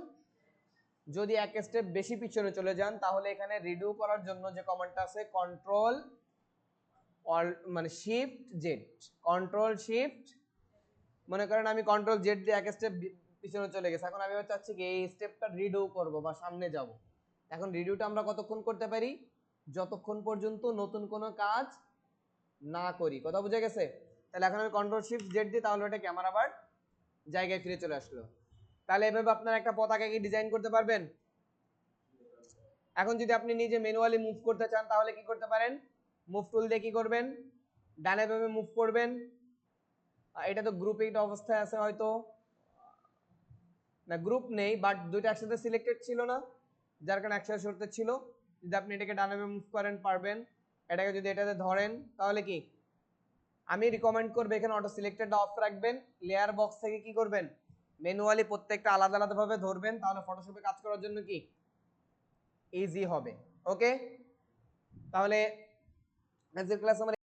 যদি এক স্টেপ বেশি পিছনে চলে যান তাহলে এখানে রিডু করার জন্য যে কমান্ডটা আছে কন্ট্রোল মানে শিফট জেড। কন্ট্রোল শিফট, মনে করেন আমি কন্ট্রোল জেড দিয়ে এক স্টেপ পিছনে চলে গেছে, এখন আমি চাচ্ছি কি এই স্টেপটা রিডু করব বা সামনে যাব। এখন রিডিউটা আমরা কতক্ষণ করতে পারি? যতক্ষণ পর্যন্ত নতুন কোনো কাজ না করি। কথা বুঝে গেছে? তাহলে এখন আমি কন্ট্রোল শিফট জেড দিই, তাহলে ওটা আমার আবার জায়গায় ফিরে চলে আসলো। তাহলে এভাবে আপনারা একটা পতাকা কি ডিজাইন করতে পারবেন? এখন যদি আপনি নিজে ম্যানুয়ালি মুভ করতে চান তাহলে কি করতে পারেন? মুভ টুল দিয়ে কি করবেন? ডানে বামে মুভ করবেন। এটা তো গ্রুপ এইট অবস্থায় আছে হয়তো, না গ্রুপ নেই, বাট দুইটা একসাথে সিলেক্টেড ছিল না, যার কারণে একসাথে সরতে ছিল। যদি আপনি এটাকে ডানে বামে মুভ করেন পারবেন। এটাকে যদি এটাতে ধরেন তাহলে কি, আমি রিকমেন্ড করবো এখানে অটো সিলেক্টেডটা অফ রাখবেন। লেয়ার বক্স থেকে কি করবেন? ম্যানুয়ালি প্রত্যেকটা আলাদা আলাদা ভাবে ধরবেন, তাহলে ফটোশপে কাজ করার জন্য কি ইজি হবে। ওকে, তাহলে আজকের ক্লাস আমরা